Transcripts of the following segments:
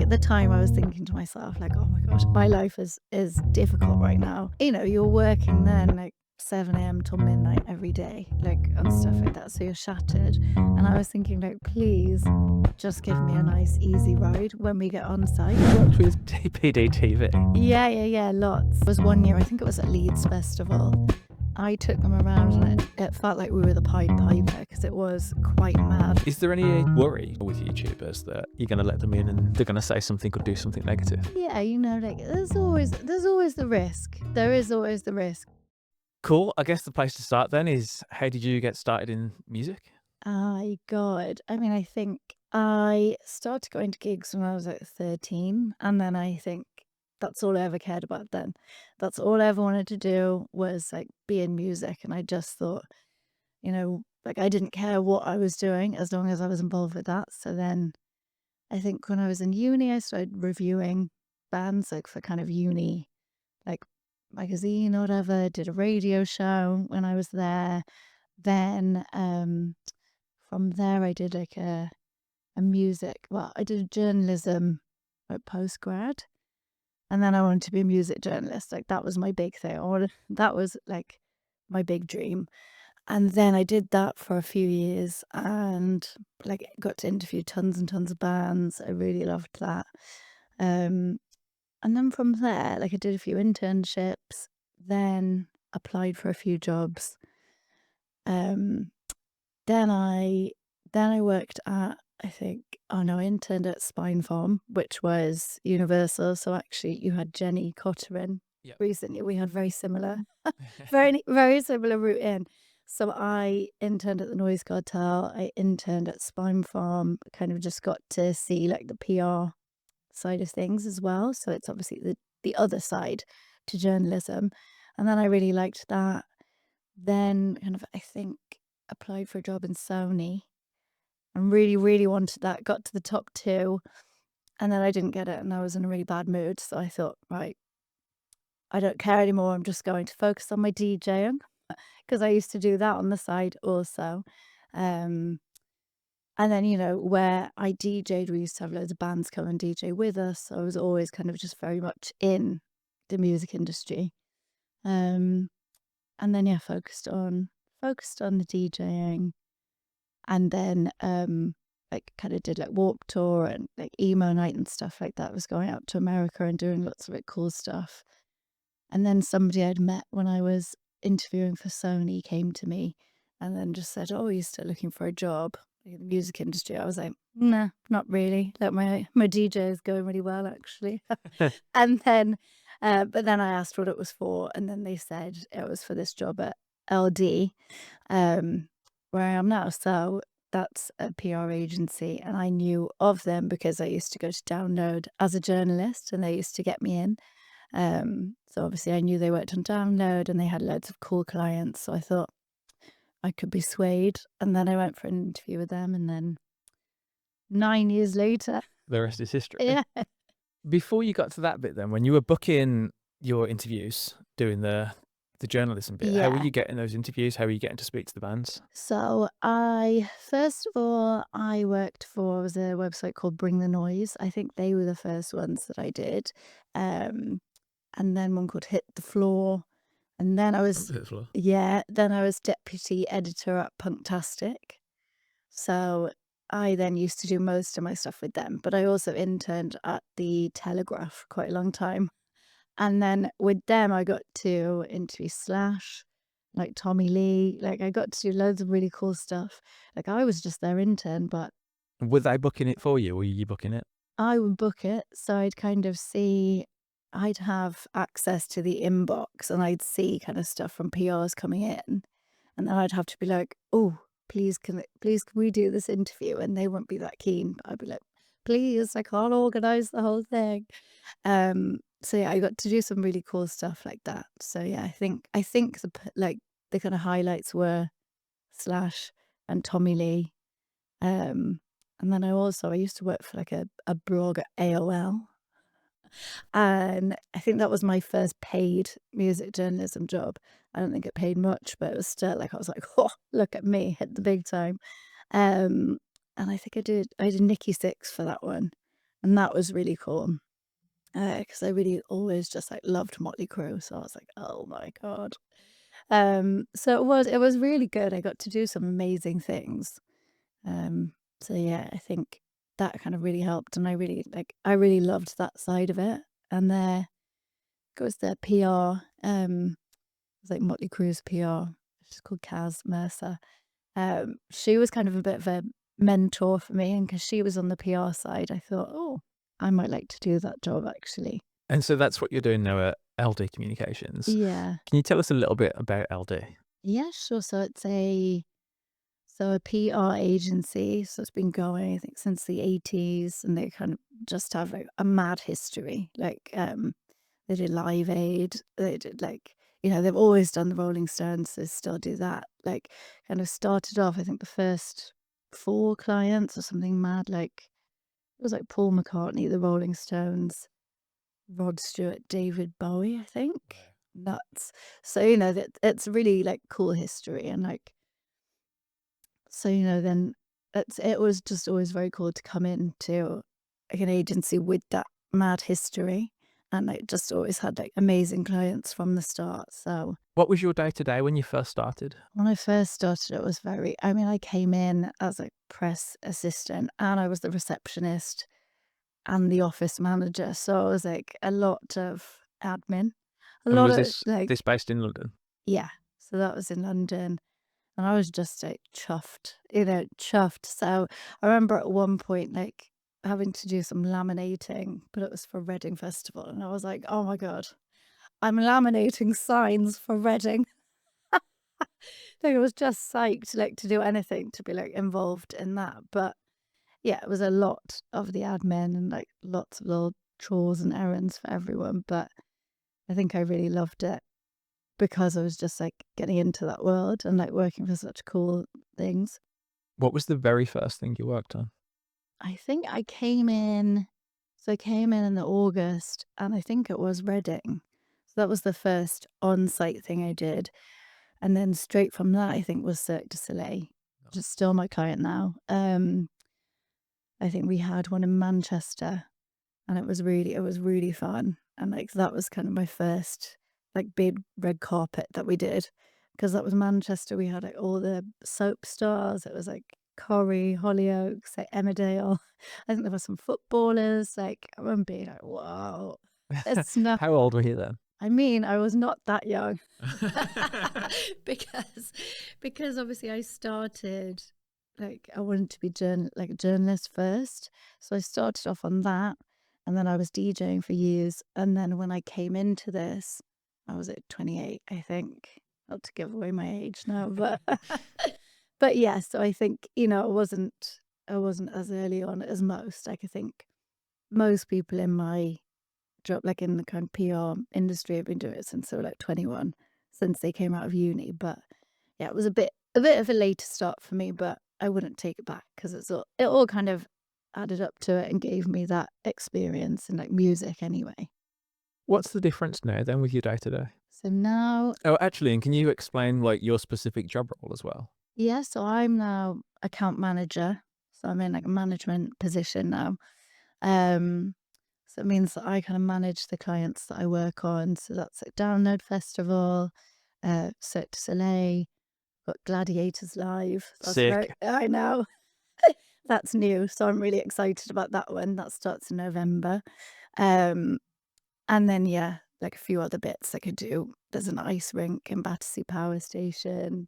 at the time I was thinking to myself, like, oh my gosh, my life is difficult right now. You know, you're working then like 7 a.m. till midnight every day, like, and stuff like that. So you're shattered. And I was thinking, like, please just give me a nice easy ride when we get on site. You worked with TPD TV. Yeah, lots. It was one year, I think it was at Leeds Festival. I took them around and it felt like we were the Pied Piper because it was quite mad. Is there any worry with YouTubers that you're going to let them in and they're going to say something or do something negative? Yeah, you know, like there's always the risk. There is always the risk. Cool. I guess the place to start then is, how did you get started in music? God. I mean, I think I started going to gigs when I was like 13, and then I think that's all I ever cared about then. That's all I ever wanted to do was like be in music, and I just thought, you know, like I didn't care what I was doing as long as I was involved with that. So then I think when I was in uni, I started reviewing bands like for kind of uni, like magazine or whatever, did a radio show when I was there. Then from there I did like a music, well, I did journalism at postgrad. And then I wanted to be a music journalist. Like that was my big thing. That was like my big dream. And then I did that for a few years and like got to interview tons and tons of bands. I really loved that. Um, and then from there, like I did a few internships, then applied for a few jobs. Um, then I worked at, I think, oh no, I interned at Spine Farm, which was Universal. So actually you had Jenny Cotter in Yep. recently. We had very similar, very similar route in. So I interned at the Noise Cartel. I interned at Spine Farm, kind of just got to see like the PR side of things as well. So it's obviously the other side to journalism. And then I really liked that. Then kind of, I think, applied for a job in Sony and really, really wanted that. Got to the top 2 and then I didn't get it and I was in a really bad mood. So I thought, right, I don't care anymore. I'm just going to focus on my DJing because I used to do that on the side also. Um, and then, you know, where I DJ'd, we used to have loads of bands come and DJ with us. So I was always kind of just very much in the music industry. And then, yeah, focused on the DJing. And then, like kind of did like Warped Tour and like emo night and stuff like that. I was going out to America and doing lots of like cool stuff. And then somebody I'd met when I was interviewing for Sony came to me and then just said, "Oh, you're still looking for a job in the music industry?" I was like, "Nah, not really. Like my DJ is going really well actually." And then, but then I asked what it was for, and then they said it was for this job at LD, where I am now. So that's a PR agency, and I knew of them because I used to go to Download as a journalist, and they used to get me in. So obviously I knew they worked on Download, and they had loads of cool clients. So I thought I could be swayed, and then I went for an interview with them, and then 9 years later, The rest is history. yeah. Before you got to that bit then, when you were booking your interviews, doing the journalism bit, how were Yeah. you getting those interviews? How were you getting to speak to the bands? So first of all, I worked for, was a website called Bring the Noise. I think they were the first ones that I did. Um, and then one called Hit the Floor. And then I was, then I was deputy editor at Punktastic. So I then used to do most of my stuff with them, but I also interned at the Telegraph for quite a long time. And then with them, I got to interview Slash, like Tommy Lee. Like I got to do loads of really cool stuff. Like I was just their intern, but Were they booking it for you, or were you booking it? I would book it. So I'd kind of see, I'd have access to the inbox and I'd see kind of stuff from PRs coming in. And then I'd have to be like, oh, please can we do this interview? And they wouldn't be that keen. But I'd be like, please, I can't organize the whole thing. So yeah, I got to do some really cool stuff like that. So yeah, I think the kind of highlights were Slash and Tommy Lee. And then I used to work for like a blog at AOL. And I think that was my first paid music journalism job. I don't think it paid much, but it was still like, I was like, oh, look at me, hit the big time. And I think I did Nikki Sixx for that one. and that was really cool. Because I really always just like loved Motley Crue, so I was like, oh my god. So it was really good. I got to do some amazing things. Um, so yeah, I think that kind of really helped, and I really loved that side of it. And there goes their PR. It was like Motley Crue's PR. She's called Kaz Mercer. She was kind of a bit of a mentor for me, and because she was on the PR side, I thought, oh, I might like to do that job actually. And so that's what you're doing now at LD Communications. Yeah. Can you tell us a little bit about LD? Yeah, sure. So a PR agency. So it's been going, I think, since the 80s, and they kind of just have like a mad history. Like they did Live Aid, they did like, they've always done the Rolling Stones, they still do that. Like kind of started off, I think the first four clients or something mad, like it was like Paul McCartney, the Rolling Stones, Rod Stewart, David Bowie, I think. Nuts. So, that it's really like cool history, and like so, then it was just always very cool to come into like an agency with that mad history, and like just always had like amazing clients from the start. So What was your day to day when you first started? when I first started, it was I mean, I came in as a press assistant, and I was the receptionist and the office manager. So it was like a lot of admin, a And lot was of this like, based in London? yeah. So that was in London. And I was just like chuffed, chuffed. So I remember at one point like having to do some laminating, but it was for Reading Festival. And I was like, oh my God, I'm laminating signs for Reading. Like I was just psyched like to do anything to be like involved in that. But yeah, it was a lot of the admin and like lots of little chores and errands for everyone. But I think I really loved it because I was just like getting into that world and like working for such cool things. What was the very first thing you worked on? I think I came in the August, and I think it was Reading. So that was the first on-site thing I did. And then straight from that, I think was Cirque du Soleil, which is still my client now. I think we had one in Manchester, and it was really fun. And like that was kind of my first like big red carpet that we did, because that was Manchester. We had like all the soap stars. It was like Corrie, Hollyoaks, like Emmerdale. I think there were some footballers. Like I remember being like, wow, it's not. How old were you then? I mean, I was not that young. because because obviously I started like I wanted to be like a journalist first. So I started off on that, and then I was DJing for years, and then when I came into this, I was at 28, I think. Not to give away my age now, but but yeah, so I think, I wasn't as early on as most. Like I think most people in my job, like in the kind of PR industry, have been doing it since they were like 21, since they came out of uni. But yeah, it was a bit of a later start for me, but I wouldn't take it back because it all kind of added up to it and gave me that experience in like music anyway. What's the difference now then with your day to day? So now, Oh, actually, and can you explain like your specific job role as well? yeah, so I'm now account manager. So I'm in like a management position now. Um, so it means that I kind of manage the clients that I work on. So that's like Download Festival, Cirque du Soleil, got Gladiators Live. That's very, Sick. I know. That's new, so I'm really excited about that one. That starts in November. Um, and then yeah, like a few other bits I could do. There's an ice rink in Battersea Power Station.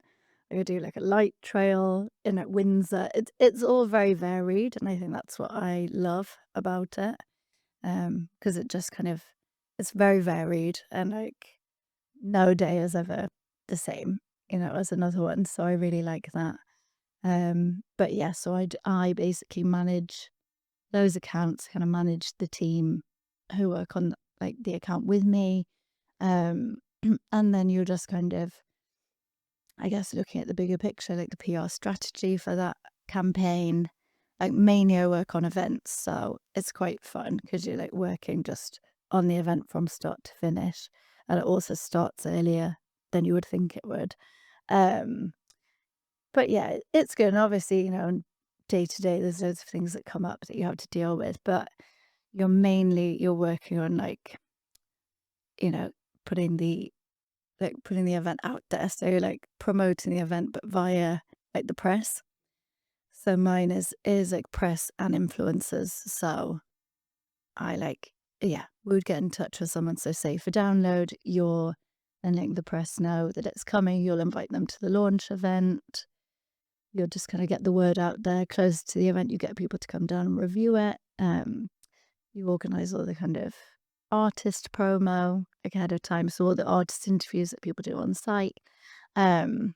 I could do like a light trail in like Windsor. It's all very varied, and I think that's what I love about it. Because it just kind of it's very varied, and like no day is ever the same, as another one. So I really like that. But yeah, so I basically manage those accounts, kind of manage the team who work on like the account with me. Um, and then you're just kind of, I guess, looking at the bigger picture, like the PR strategy for that campaign. Like mainly I work on events, so it's quite fun because you're like working just on the event from start to finish, and it also starts earlier than you would think it would. Um, But yeah, it's good, and obviously, day to day, there's loads of things that come up that you have to deal with, but you're working on like, you know, putting the putting the event out there. So like promoting the event, but via like the press. So mine is like press and influencers. So I like, yeah, we would get in touch with someone. So say for download, you're and letting the press know that it's coming. You'll invite them to the launch event. You'll just kind of get the word out there. Close to the event, you get people to come down and review it. You organize all the kind of artist promo like ahead of time. So all the artist interviews that people do on site. Um,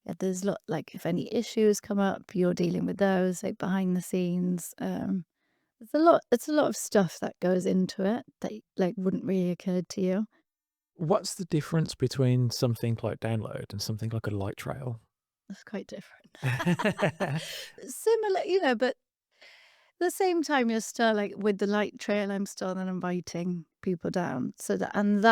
yeah, there's a lot like if any issues come up, you're dealing with those like behind the scenes. It's a lot of stuff that goes into it that like wouldn't really occur to you. What's the difference between something like download and something like a light trail? It's quite different. Similar, but at the same time, you're still like with the light trail, I'm still then inviting people down. So that one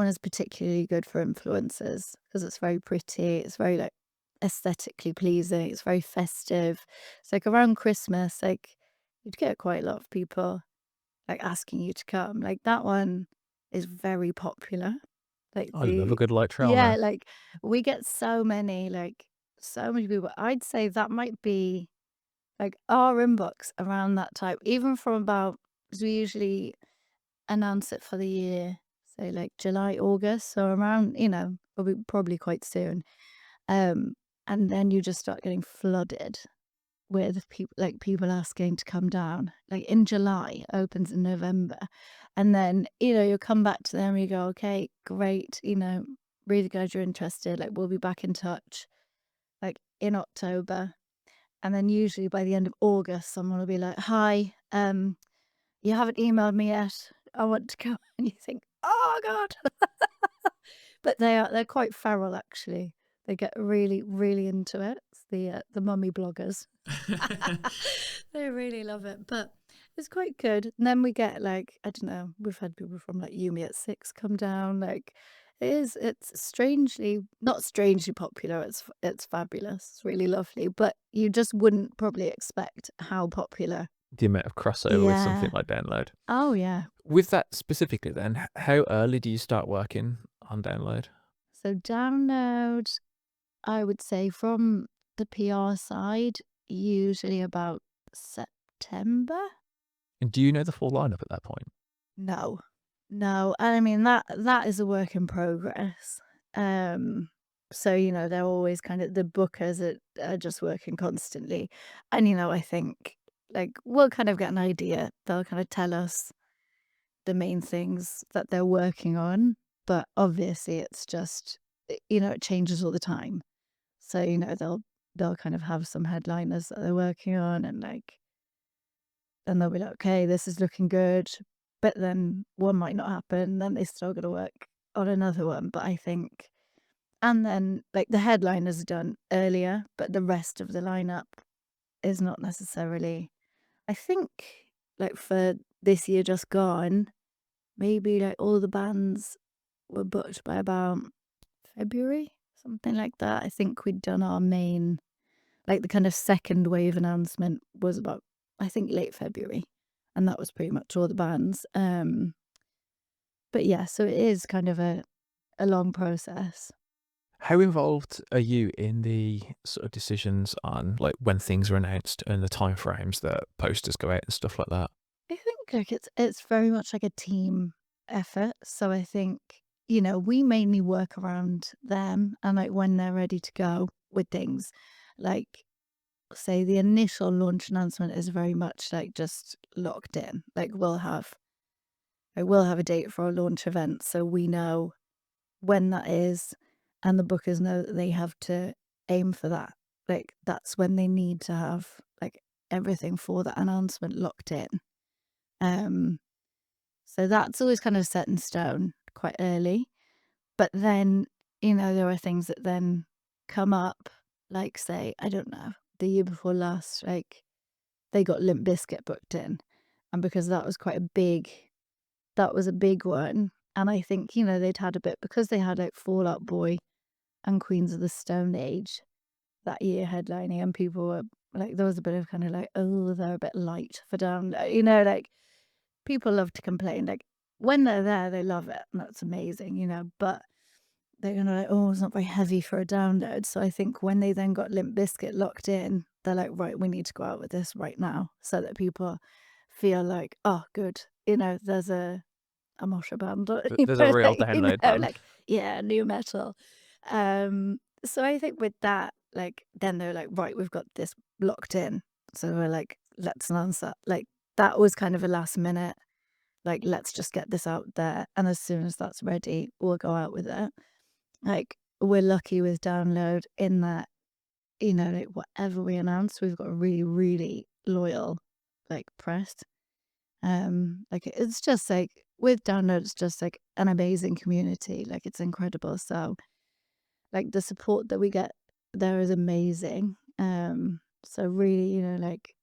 is particularly good for influencers because it's very pretty. It's very like aesthetically pleasing. It's very festive. It's like around Christmas, like you'd get quite a lot of people like asking you to come. Like that one is very popular. Like I love a good light trail yeah, now. like we get so many people. I'd say that might be like our inbox around that time, even from about, because we usually announce it for the year, say like July, August, so around, probably quite soon. Um, and then you just start getting flooded with people asking to come down. Like in July, opens in November. And then, you'll come back to them and you go, okay, great, really glad you're interested. Like we'll be back in touch like in October. And then usually by the end of August, someone will be like, hi, you haven't emailed me yet. I want to go. And you think, oh God. But they're quite feral actually. They get really, really into it. It's the mummy bloggers. They really love it. But it's quite good. And then we get like, I don't know, we've had people from like Yumi at 6 come down. Like it's strangely not strangely popular. It's fabulous. It's really lovely. But you just wouldn't probably expect how popular. The amount of crossover with something Yeah. like download. Oh yeah. With that specifically, then, how early do you start working on download? So download, I would say from the PR side, usually about September. And do you know the full lineup at that point? No, no, and I mean that is a work in progress. Um, so they're always kind of the bookers are just working constantly, and I think like we'll kind of get an idea. They'll kind of tell us the main things that they're working on, but obviously it's just it changes all the time. So they'll kind of have some headliners that they're working on, and then they'll be like, okay, this is looking good, but then one might not happen. Then they still got to work on another one. But I think, and then like the headliners are done earlier, but the rest of the lineup is not necessarily. I think like for this year just gone, maybe like all the bands were booked by about February, something like that. I think we'd done our main, like the kind of second wave announcement was about, I think, late February. And that was pretty much all the bands. But yeah, so it is kind of a long process. How involved are you in the sort of decisions on like when things are announced and the timeframes that posters go out and stuff like that? I think like it's very much like a team effort. So I think, we mainly work around them and like when they're ready to go with things. Like say the initial launch announcement is very much like just locked in. Like we'll have a date for a launch event, so we know when that is, and the bookers know that they have to aim for that. Like that's when they need to have like everything for that announcement locked in. Um, so that's always kind of set in stone quite early. But then, there are things that then come up, like say, I don't know, the year before last, like they got Limp Bizkit booked in. And because that was a big one. And I think, they'd had a bit because they had like Fall Out Boy and Queens of the Stone Age that year headlining, and people were like there was a bit of kind of like, oh, they're a bit light for download. Like people love to complain. Like when they're there, they love it, and that's amazing. But they're gonna like, oh, it's not very heavy for a download. So I think when they then got Limp Bizkit locked in, they're like, right, we need to go out with this right now, so that people feel like, oh, good. There's a mosher band, or, There's a real download band. like, yeah, new metal. So I think with that, like, then they're like, right, we've got this locked in. So we're like, let's announce that. Like, that was kind of a last minute, like, let's just get this out there. And as soon as that's ready, we'll go out with it. Like, we're lucky with download in that, like, whatever we announce, we've got a really, really loyal, like, press. Like, it's just like with download, it's just like an amazing community. Like, it's incredible. So, like, the support that we get there is amazing. So really, like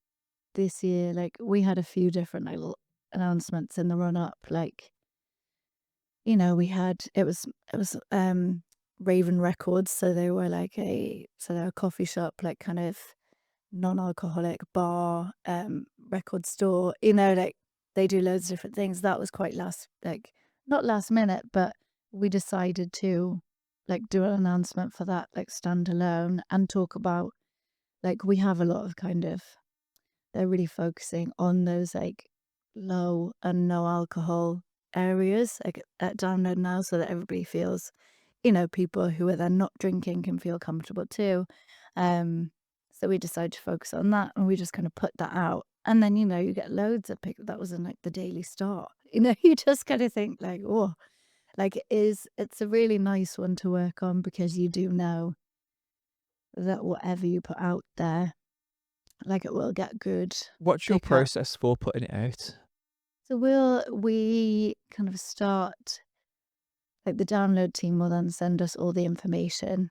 this year, like we had a few different like little announcements in the run up. Like, we had Raven Records, so they were like they're a coffee shop, like kind of non-alcoholic bar, record store, like they do loads of different things. That was quite not last minute, but we decided to like do an announcement for that, like standalone, and talk about like we have a lot of kind of they're really focusing on those like low and no alcohol areas like at download now, so that everybody feels, people who are then not drinking can feel comfortable too. So we decided to focus on that, and we just kind of put that out. And then, you get loads of pick that was in like the Daily Star. You just kind of think like, oh, like it's a really nice one to work on, because you do know that whatever you put out there, like it will get good What's your pickup. process for putting it out? So we kind of start, like the download team will then send us all the information,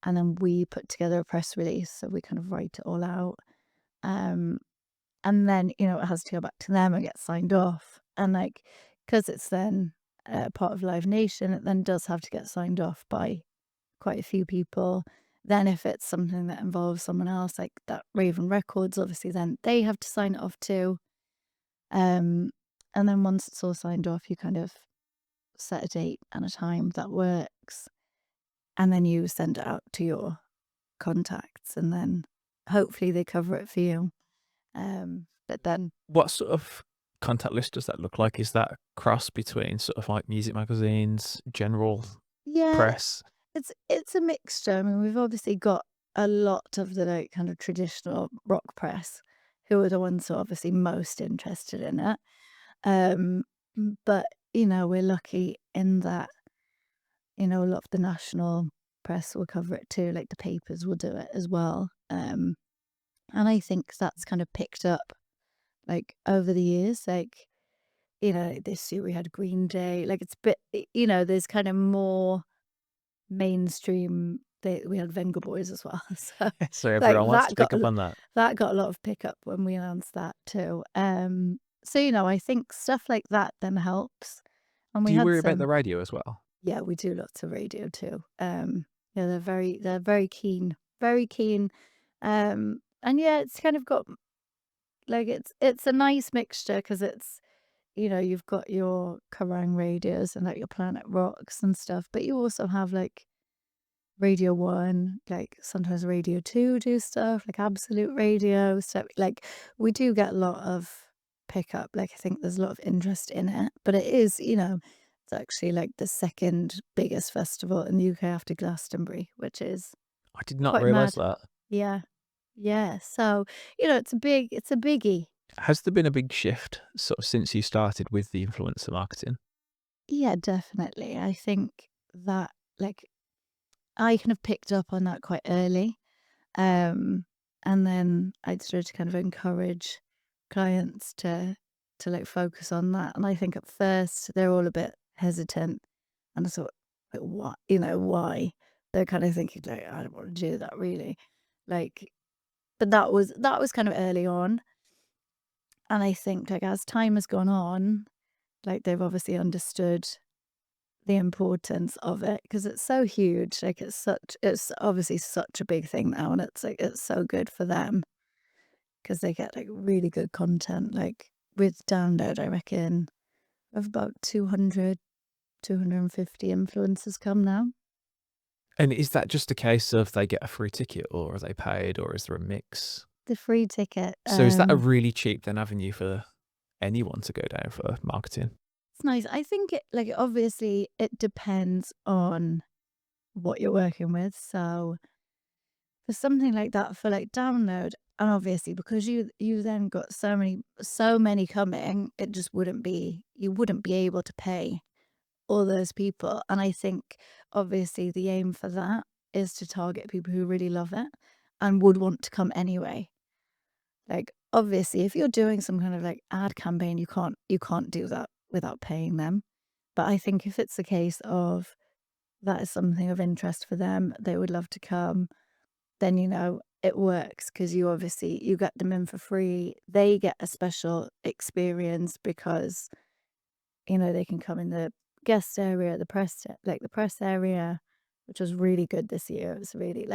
and then we put together a press release. So we kind of write it all out. Um, and then, it has to go back to them and get signed off. And like, because it's then part of Live Nation, it then does have to get signed off by quite a few people. Then if it's something that involves someone else, like that Raven Records, obviously then they have to sign it off too. And then once it's all signed off, you kind of set a date and a time that works. And then you send it out to your contacts, and then hopefully they cover it for you. But then, What sort of contact list does that look like? Is that a cross between sort of like music magazines, general yeah, press? it's a mixture. I mean, we've obviously got a lot of the like kind of traditional rock press, who are the ones who are obviously most interested in it. Um, but we're lucky in that, a lot of the national press will cover it too. Like the papers will do it as well. And I think that's kind of picked up like over the years. Like, this year we had Green Day. Like it's there's kind of more mainstream. We had Venga Boys as well. So So like everyone wants to pick up on that. that got a lot of pickup when we announced that too. So I think stuff like that then helps. And Do we you had worry about some, the radio as well? yeah, we do lots of radio too. Yeah, they're very keen, very keen. And yeah, it's kind of got like it's a nice mixture, because it's, you've got your Kerrang radios and like your Planet Rocks and stuff, but you also have like Radio 1, like sometimes Radio 2 do stuff, like Absolute Radio stuff. Like we do get a lot of pickup. Like I think there's a lot of interest in it, but it is, it's actually like the second biggest festival in the UK after Glastonbury, which is I did not quite realise mad. that. Yeah. Yeah. So, it's a biggie. Has there been a big shift sort of since you started with the influencer marketing? Yeah, definitely. I think that like I kind of picked up on that quite early. Um, and then I started to kind of encourage clients to like focus on that. And I think at first they're all a bit hesitant. And I thought, like, what, why? They're kind of thinking like, I don't want to do that really. Like, but that was kind of early on. And I think like as time has gone on, like they've obviously understood the importance of it, because it's so huge. Like it's obviously such a big thing now, and it's like it's so good for them. because they get like really good content. Like with download, I reckon we have about 200, 250 influencers come now. And is that just a case of they get a free ticket, or are they paid, or is there a mix? The free ticket, So is that a really cheap then avenue for anyone to go down for marketing? it's nice. I think it like obviously it depends on what you're working with. So for something like that, for like download, and obviously because you then got so many coming, it just wouldn't be you wouldn't be able to pay all those people. And I think obviously the aim for that is to target people who really love it and would want to come anyway. Like obviously if you're doing some kind of like ad campaign, you can't do that without paying them. But I think if it's a case of that is something of interest for them, they would love to come, then it works because you get them in for free. They get a special experience because they can come in the guest area, the press area, which was really good this year. It was really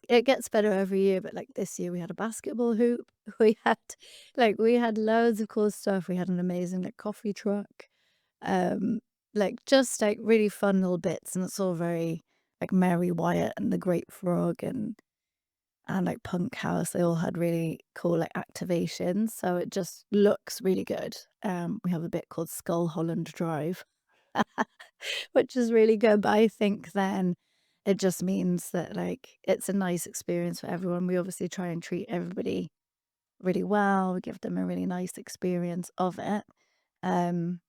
it gets better every year, but like this year we had a basketball hoop. We had loads of cool stuff. We had an amazing like coffee truck. Just like really fun little bits, and it's all very like Mary Wyatt and the Great Frog and like Punk House. They all had really cool like activations, so it just looks really good. We have a bit called Skull Holland Drive, which is really good. But I think then it just means that like it's a nice experience for everyone. We obviously try and treat everybody really well. We give them a really nice experience of it. And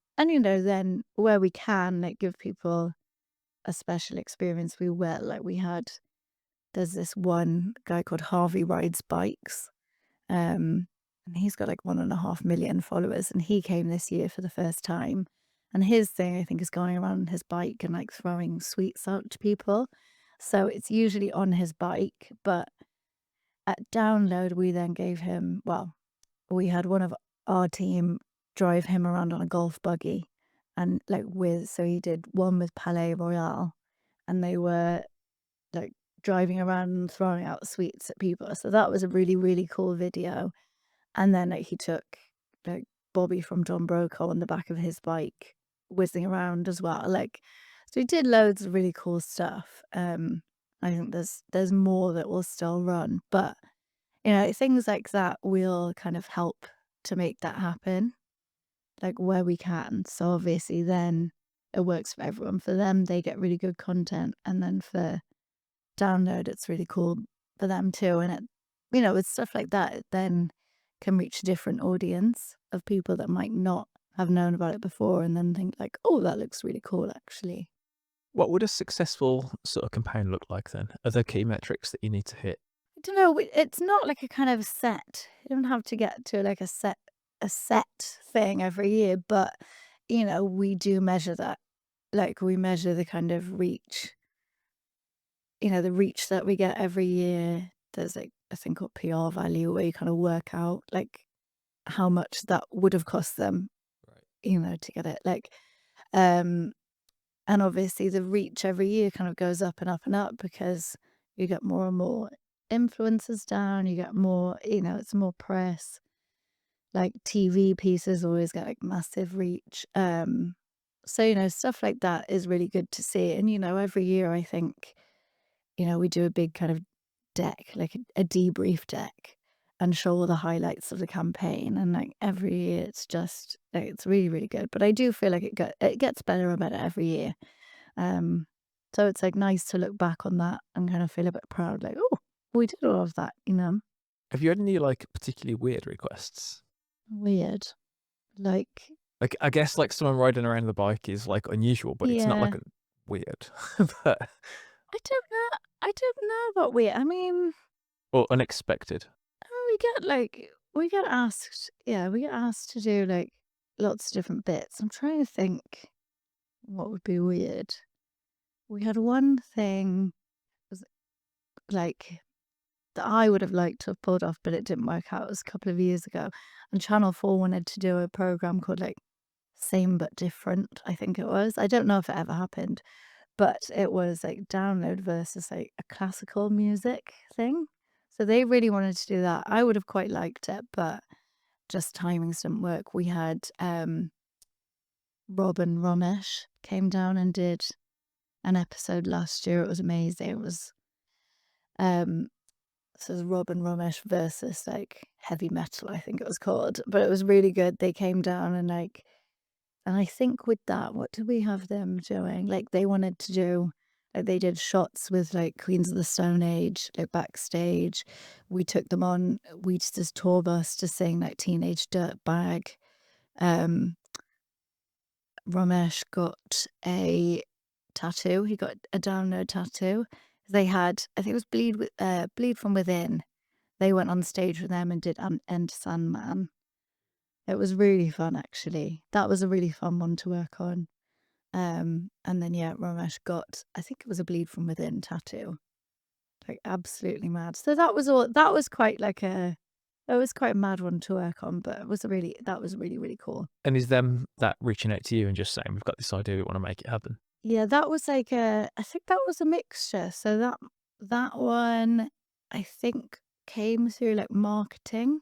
then where we can like give people a special experience, we will. There's this one guy called Harvey Rides Bikes. And he's got like 1.5 million followers, and he came this year for the first time. And his thing, I think, is going around on his bike and like throwing sweets out to people. So it's usually on his bike, but at download, we then gave him, well, we had one of our team drive him around on a golf buggy, and so he did one with Palais Royale, and they were like driving around and throwing out sweets at people. So that was a really, really cool video. And then like he took like Bobby from John Brokaw on the back of his bike, whizzing around as well. So he did loads of really cool stuff. I think there's more that will still run, but things like that will kind of help to make that happen, like where we can. So obviously then it works for everyone. For them, they get really good content, and then for download, it's really cool for them too. And with stuff like that, it then can reach a different audience of people that might not have known about it before, and then think like, oh, that looks really cool actually. What would a successful sort of campaign look like then? Are there key metrics that you need to hit? I don't know. It's not like a kind of set. You don't have to get to like a set thing every year, but we do measure that. Like we measure the kind of reach, the reach that we get every year. There's like a thing called PR value where you kind of work out like how much that would have cost them, Right. to get it. Um, and obviously the reach every year kind of goes up and up and up because you get more and more influencers down, you get more, it's more press. Like TV pieces always get like massive reach. So stuff like that is really good to see. And every year I think, we do a big kind of deck, like a debrief deck, and show all the highlights of the campaign. And like every year it's just like, it's really, really good. But I do feel like it gets better and better every year. Um, so it's like nice to look back on that and kind of feel a bit proud, like, oh, we did all of that. Have you had any like particularly weird requests? Weird. Like, Like I guess like someone riding around the bike is like unusual, but it's not yeah. like weird, but I don't know. I don't know about weird. I mean, or unexpected. we get asked to do like lots of different bits. I'm trying to think what would be weird. We had one thing was like that I would have liked to have pulled off, but it didn't work out. It was a couple of years ago, and Channel 4 wanted to do a program called like Same But Different, I think it was. I don't know if it ever happened, but it was like download versus like a classical music thing. So they really wanted to do that. I would have quite liked it, but just timings didn't work. We had Rob and Romesh came down and did an episode last year. It was amazing. It was so it was Rob and Romesh versus like heavy metal, I think it was called. But it was really good. They came down and I think with that, what did we have them doing? Like they wanted to do, like they did shots with like Queens of the Stone Age, like backstage. We took them on, we just this tour bus to sing like Teenage Dirtbag. Ramesh got a tattoo. He got a download tattoo. They had, I think it was Bleed from Within. They went on stage with them and did Enter Sandman. It was really fun, actually. That was a really fun one to work on. And then yeah, Ramesh got, I think it was a Bleed from Within tattoo. Like absolutely mad. So that was all. That was quite like a. It was quite a mad one to work on, but that was really, really cool. And is them that reaching out to you and just saying, we've got this idea, we want to make it happen? Yeah, that was like I think that was a mixture. So that one, I think, came through like marketing.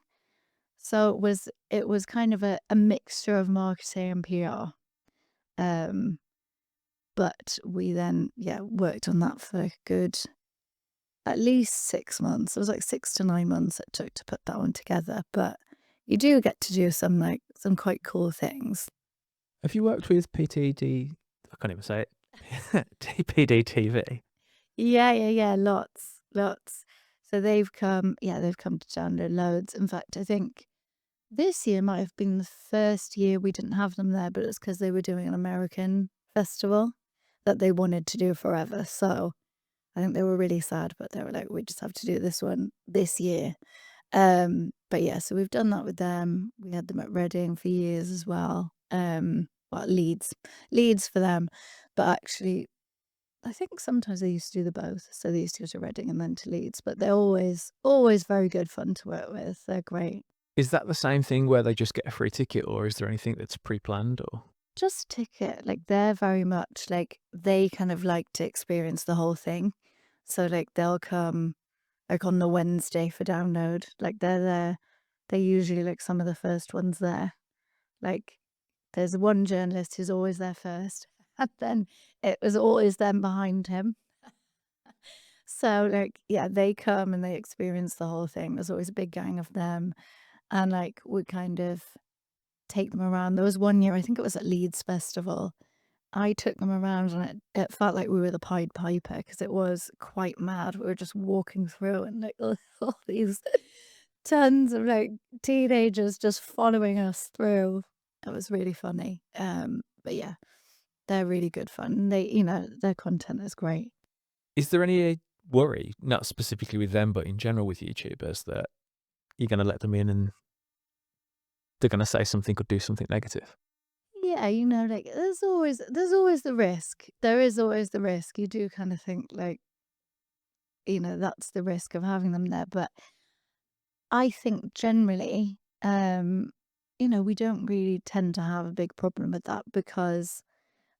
So it was kind of a mixture of marketing and PR. But we then worked on that for a good at least 6 months. It was like 6 to 9 months it took to put that one together. But you do get to do some quite cool things. Have you worked with PTD? I can't even say it. TPD TV. Yeah. Lots. So they've come to download loads. In fact, I think this year might have been the first year we didn't have them there, but it's because they were doing an American festival that they wanted to do forever. So I think they were really sad, but they were like, we just have to do this one this year. But yeah, so we've done that with them. We had them at Reading for years as well. Well, Leeds for them. But actually, I think sometimes they used to do the both. So they used to go to Reading and then to Leeds. But they're always very good fun to work with. They're great. Is that the same thing where they just get a free ticket, or is there anything that's pre-planned? Or Just ticket. Like they're very much like they kind of like to experience the whole thing. So like they'll come like on the Wednesday for download. Like they're there. They're usually like some of the first ones there. Like there's one journalist who's always there first, and then it was always them behind him. So like they come and they experience the whole thing. There's always a big gang of them, and like we kind of take them around. There was one year, I think it was at Leeds Festival. I took them around and it felt like we were the Pied Piper because it was quite mad. We were just walking through and like all these tons of like teenagers just following us through. It was really funny. But yeah, they're really good fun. They, their content is great. is there any worry, not specifically with them, but in general with YouTubers, that you're going to let them in and they're going to say something or do something negative? Yeah, like there's always the risk. There is always the risk. You do kind of think like, that's the risk of having them there. But I think generally, we don't really tend to have a big problem with that because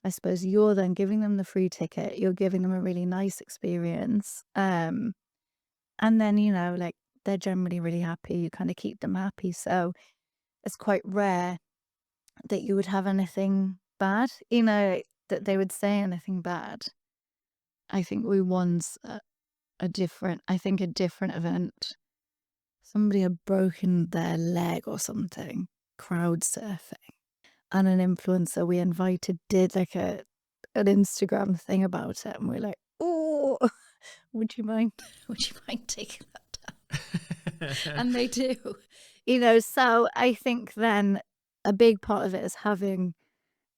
I suppose you're then giving them the free ticket. You're giving them a really nice experience. And then, like they're generally really happy. You kind of keep them happy. So it's quite rare that you would have anything bad, that they would say anything bad. I think we once a different event, somebody had broken their leg or something, crowd surfing, and an influencer we invited did like an Instagram thing about it, and we're like, oh, would you mind taking that down? And they do, so I think then a big part of it is having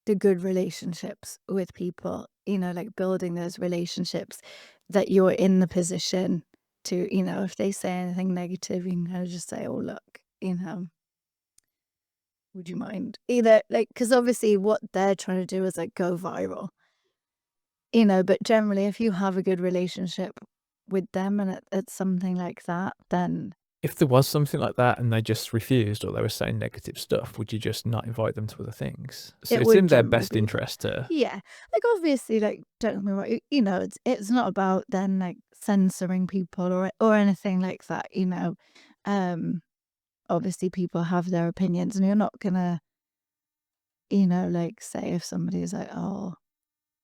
the good relationships with people, like building those relationships that you're in the position to, if they say anything negative, you can kind of just say, oh, look, would you mind? Either like, because obviously what they're trying to do is like go viral, but generally if you have a good relationship with them and it's something like that, then If there was something like that and they just refused or they were saying negative stuff, would you just not invite them to other things? So it it's would in their generally best be interest to... yeah, like obviously, like don't get me wrong, it's not about then like censoring people or anything like that, you know. Obviously people have their opinions, and you're not gonna, you know, like, say if somebody's like, "Oh,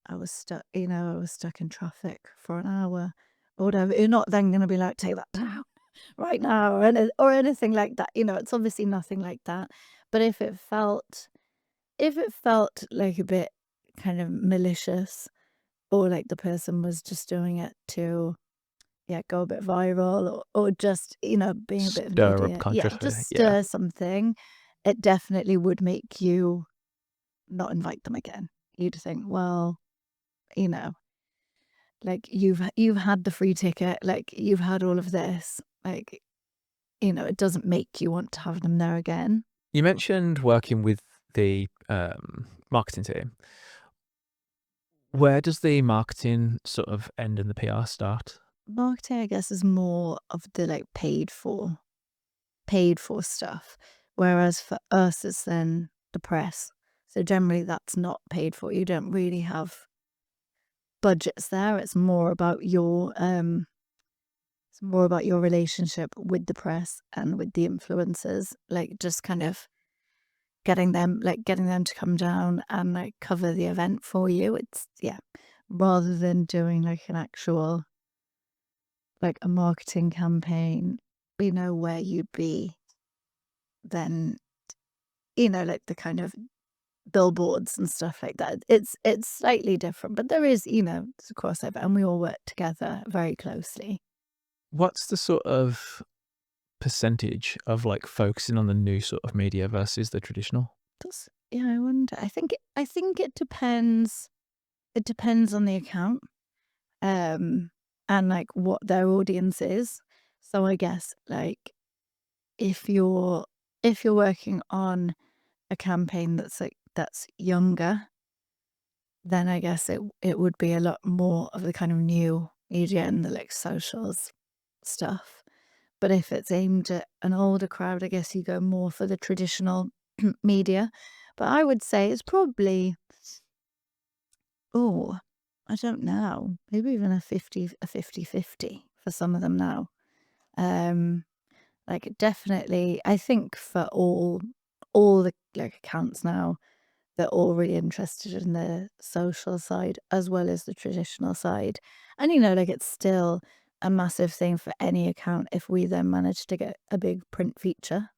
I was stuck, you know, I was stuck in traffic for an hour," or whatever, you're not then gonna be like, "Take that down right now," or anything like that, you know. It's obviously nothing like that. But if it felt like a bit kind of malicious, or like the person was just doing it to, yeah, go a bit viral, or just, you know, being a bit of an Stir up idiot. Yeah, controversy. just Yeah. stir something. It definitely would make you not invite them again. You'd think, well, you know, like you've had the free ticket, like you've had all of this, like, you know, it doesn't make you want to have them there again. You mentioned working with the marketing team. Where does the marketing sort of end and the PR start? Marketing, I guess, is more of the like paid for stuff. Whereas for us, it's then the press. So generally, that's not paid for. You don't really have budgets there. It's more about your relationship with the press and with the influencers, like just kind of getting them to come down and like cover the event for you. It's, yeah, rather than doing like an actual, like a marketing campaign, you know, where you'd be then, you know, like the kind of billboards and stuff like that. It's slightly different, but there is, you know, it's a crossover, and we all work together very closely. What's the sort of percentage of like focusing on the new sort of media versus the traditional? Yeah, I wonder. I think it depends. It depends on the account, um, and like what their audience is. So I guess like if you're if you're working on a campaign that's younger, then I guess it would be a lot more of the kind of new media and the like socials stuff. But if it's aimed at an older crowd, I guess you go more for the traditional media. But I would say it's probably, oh, I don't know, maybe even a 50-50 for some of them now. Um, like definitely, I think for all the like accounts now, they're all really interested in the social side as well as the traditional side. And, you know, like it's still a massive thing for any account if we then manage to get a big print feature.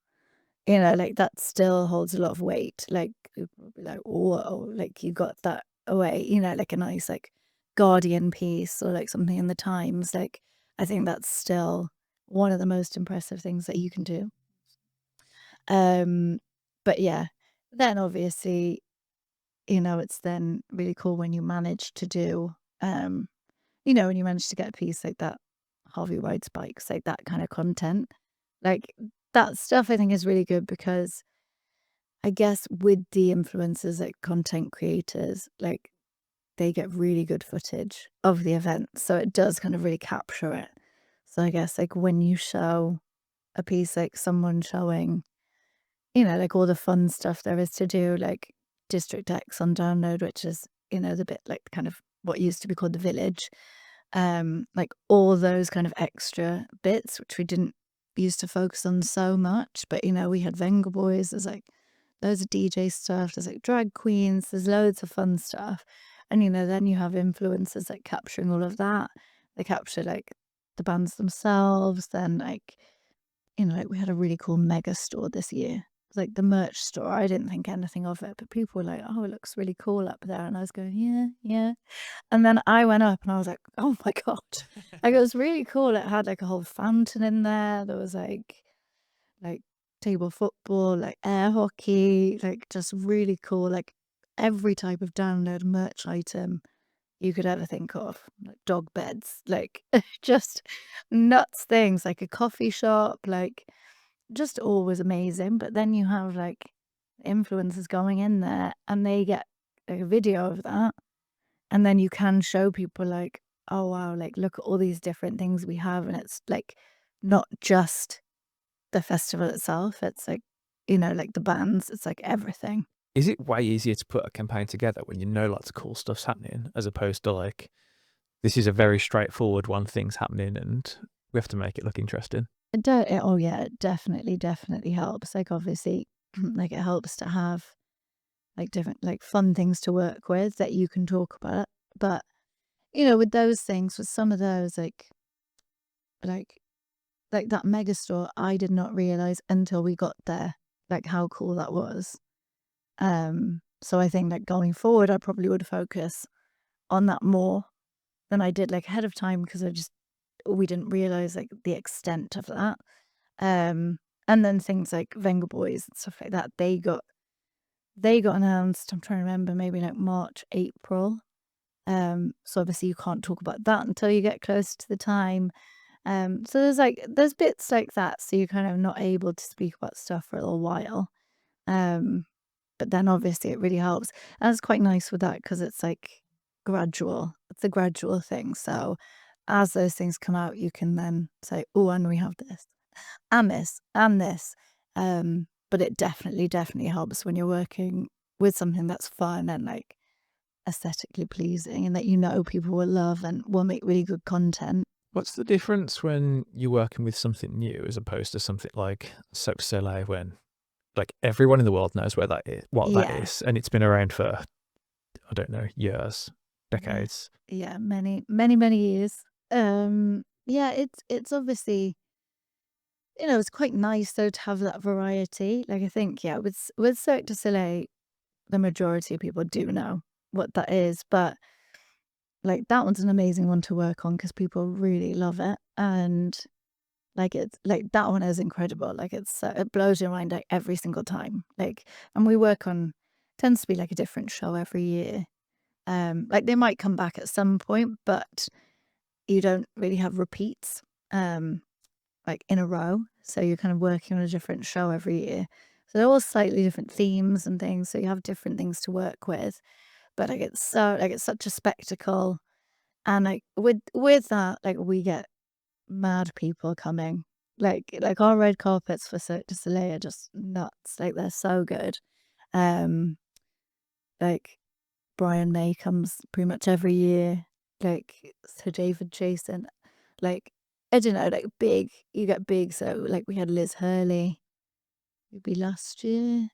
You know, like that still holds a lot of weight. Like people will be like, whoa, like you got that away, you know, like a nice like Guardian piece or like something in the Times. Like I think that's still one of the most impressive things that you can do. Um, but yeah, then obviously, you know, it's then really cool when you manage to do, you know, when you manage to get a piece like that, Harvey rides bikes, like that kind of content. Like that stuff I think is really good because I guess with the influencers, like content creators, like they get really good footage of the event. So it does kind of really capture it. So I guess like when you show a piece, like someone showing, you know, like all the fun stuff there is to do, like District X on download, which is, you know, the bit like kind of what used to be called the village. Like all those kind of extra bits, which we didn't used to focus on so much. But, you know, we had Venga Boys, there's like loads of DJ stuff, there's like drag queens, there's loads of fun stuff. And, you know, then you have influencers like capturing all of that. They capture like the bands themselves, then like, you know, like we had a really cool mega store this year. It's like the merch store. I didn't think anything of it, but people were like, "Oh, it looks really cool up there." And I was going, "Yeah, yeah." And then I went up and I was like, "Oh my God." Like it was really cool. It had like a whole fountain in there. There was like table football, like air hockey, like just really cool, like every type of download merch item you could ever think of, like dog beds, like just nuts things, like a coffee shop, like just always amazing. But then you have like influencers going in there and they get like a video of that, and then you can show people like, oh wow, like look at all these different things we have, and it's like not just the festival itself, it's like, you know, like the bands, it's like everything. Is it way easier to put a campaign together when you know lots of cool stuff's happening as opposed to like this is a very straightforward one, thing's happening, and we have to make it look interesting. Oh yeah, it definitely helps. Like obviously, like it helps to have like different like fun things to work with that you can talk about. But with those things, with some of those, like like that mega store, I did not realize until we got there, like how cool that was. So I think like going forward, I probably would focus on that more than I did like ahead of time because we didn't realize like the extent of that. And then things like Venga Boys and stuff like that, they got announced. I'm trying to remember, maybe like March, April. So obviously you can't talk about that until you get close to the time. So there's bits like that, so you're kind of not able to speak about stuff for a little while. But then obviously it really helps. And it's quite nice with that because it's like gradual. It's a gradual thing. So as those things come out, you can then say, oh, and we have this and this and this. But it definitely helps when you're working with something that's fun and like aesthetically pleasing and that people will love and will make really good content. What's the difference when you're working with something new as opposed to something like Cirque du Soleil, when like everyone in the world knows what that Yeah. is, and it's been around for, I don't know, years, decades. Yeah, many years. Yeah, it's obviously, it's quite nice though to have that variety. Like I think, yeah, with Cirque du Soleil, the majority of people do know what that is, but like that one's an amazing one to work on because people really love it, and like it's like that one is incredible. Like it blows your mind like every single time. Like, and we work on tends to be like a different show every year. Like they might come back at some point, but you don't really have repeats, like in a row. So you're kind of working on a different show every year. So they're all slightly different themes and things. So you have different things to work with. But like it's such a spectacle. And like with that, like we get mad people coming. Like our red carpets for Cirque du Soleil are just nuts. Like they're so good. Um like Brian May comes pretty much every year. Like Sir David Jason. Like I don't know, like big. You get big. So like we had Liz Hurley, maybe last year.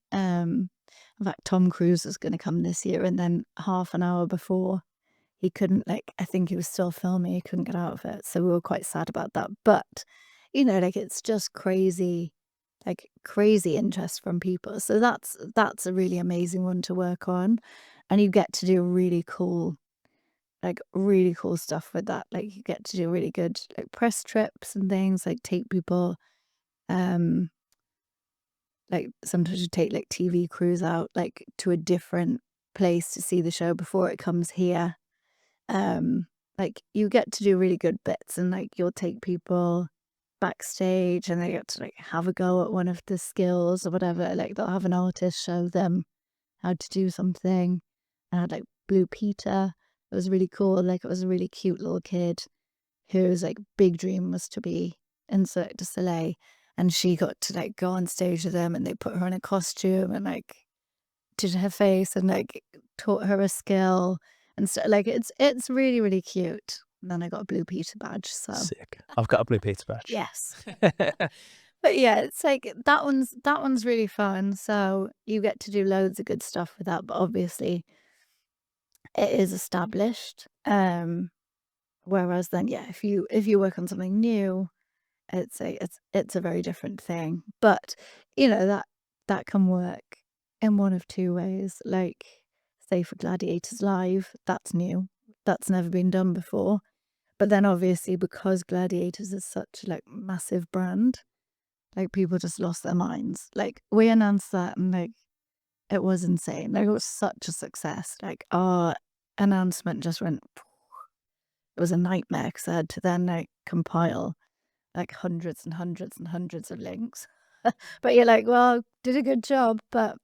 In fact, Tom Cruise was going to come this year, and then half an hour before, he couldn't. Like I think he was still filming. He couldn't get out of it, so we were quite sad about that. But like it's just crazy, like crazy interest from people. So that's a really amazing one to work on, and you get to do really cool stuff with that. Like you get to do really good like press trips and things, like take people, um like sometimes you take like TV crews out like to a different place to see the show before it comes here. Like you get to do really good bits, and like you'll take people backstage and they get to like have a go at one of the skills or whatever. Like they'll have an artist show them how to do something. I had like Blue Peter. It was really cool. Like it was a really cute little kid whose like big dream was to be in Cirque du Soleil, and she got to like go on stage with them, and they put her in a costume and like did her face and like taught her a skill and stuff. Like it's really cute. And then I got a Blue Peter badge. So Sick. I've got a Blue Peter badge. yes. But yeah, it's like that one's really fun. So you get to do loads of good stuff with that. But obviously, it is established. Whereas then, yeah, if you work on something new, it's a very different thing. But that can work in one of two ways. Like, say for Gladiators Live, that's new. That's never been done before. But then obviously because Gladiators is such a like massive brand, like people just lost their minds. Like we announced that and like it was insane. Like it was such a success. Like our announcement just went. It was a nightmare because I had to then like compile like hundreds and hundreds and hundreds of links. But you're like, well, did a good job, but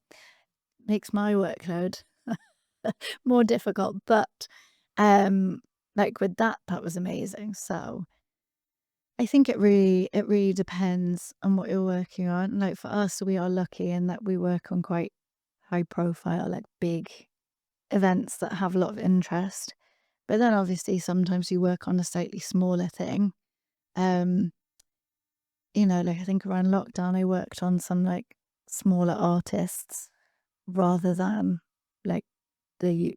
makes my workload more difficult. But like with that was amazing. So I think it really depends on what you're working on. Like for us, we are lucky in that we work on quite high profile, like big events that have a lot of interest. But then obviously sometimes you work on a slightly smaller thing. You know, like I think around lockdown I worked on some like smaller artists rather than like the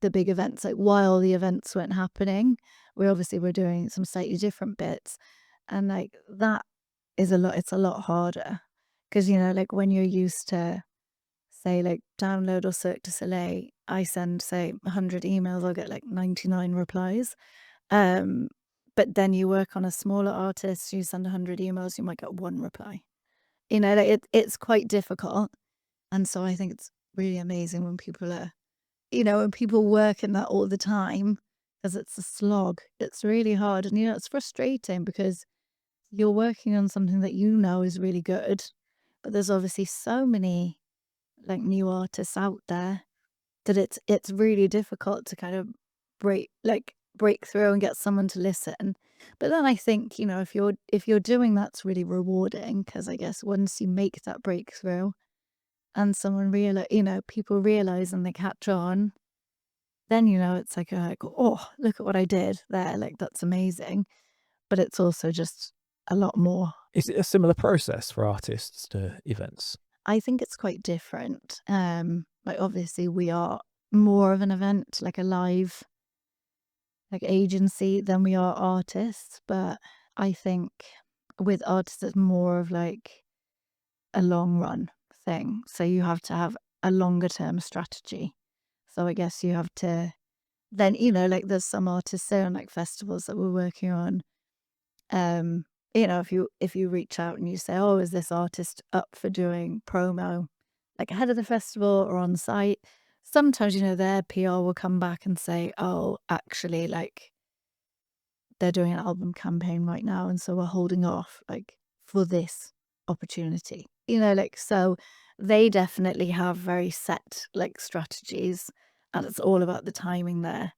big events. Like while the events weren't happening, we obviously were doing some slightly different bits. And like that is it's a lot harder. Because, you know, like when you're used to say like download or Cirque du Soleil, I send say 100 emails, I'll get like 99 replies. But then you work on a smaller artist, you send 100 emails, you might get one reply. You know, like it's quite difficult. And so I think it's really amazing when people are, you know, when people work in that all the time, because it's a slog. It's really hard. And, you know, it's frustrating because you're working on something that you know is really good. But there's obviously so many like new artists out there that it's really difficult to kind of break through and get someone to listen. But then I think, you know, if you're doing that's really rewarding because I guess once you make that breakthrough and someone realize, you know, people realize and they catch on, then, you know, it's like, oh, look at what I did there. Like that's amazing. But it's also just a lot more. Is it a similar process for artists to events? I think it's quite different. Like obviously we are more of an event, like a live like agency than we are artists, but I think with artists it's more of like a long run thing. So you have to have a longer term strategy. So I guess you have to then, you know, like there's some artists there on like festivals that we're working on. Um, you know, if you reach out and you say, oh, is this artist up for doing promo like ahead of the festival or on site? Sometimes, you know, their PR will come back and say, oh, actually, like they're doing an album campaign right now. And so we're holding off like for this opportunity, you know, like, so they definitely have very set like strategies and it's all about the timing there.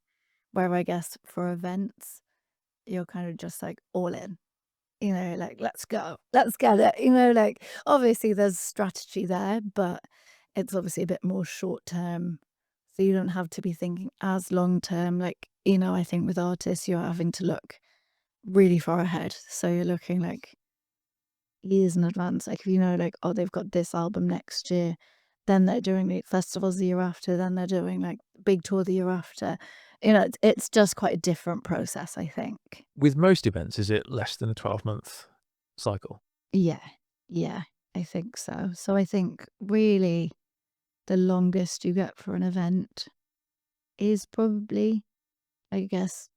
Where I guess for events, you're kind of just like all in, you know, like, let's go, let's get it, you know, like obviously there's strategy there, but it's obviously a bit more short term. So you don't have to be thinking as long term. Like, you know, I think with artists, you're having to look really far ahead. So you're looking like years in advance. Like, if you know, like, oh, they've got this album next year, then they're doing the festivals the year after, then they're doing like big tour the year after. You know, it's just quite a different process, I think. With most events, is it less than a 12-month cycle? Yeah, yeah, I think so. So I think really the longest you get for an event is probably, I guess,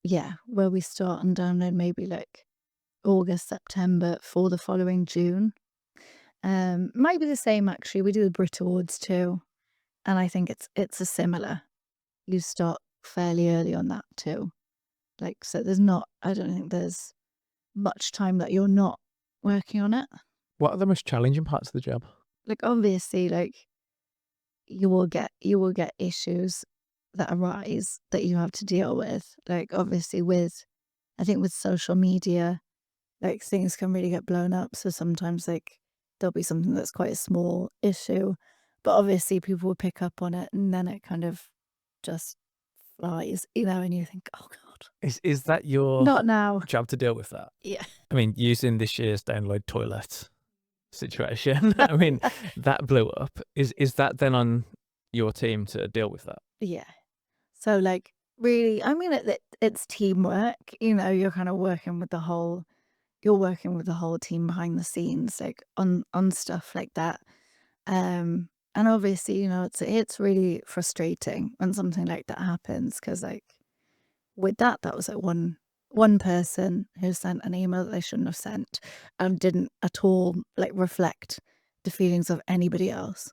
yeah, where we start and download maybe like August, September for the following June. Might be the same actually. We do the Brit Awards too, and I think it's a similar. You start fairly early on that too. Like so, there's not. I don't think there's much time that you're not working on it. What are the most challenging parts of the job? Like obviously, like you will get issues that arise that you have to deal with. Like obviously with I think with social media, like things can really get blown up. So sometimes like there'll be something that's quite a small issue, but obviously people will pick up on it and then it kind of just flies, you know, and you think, oh God, Is that your not now. job to deal with that? Yeah. I mean, using this year's download toilet situation, I mean, that blew up. Is that then on your team to deal with that? Yeah. So like really, I mean, it's teamwork, you know, you're working with the whole team behind the scenes, like on stuff like that. And obviously, you know, it's really frustrating when something like that happens because, like, with that was like one person who sent an email that they shouldn't have sent and didn't at all like reflect the feelings of anybody else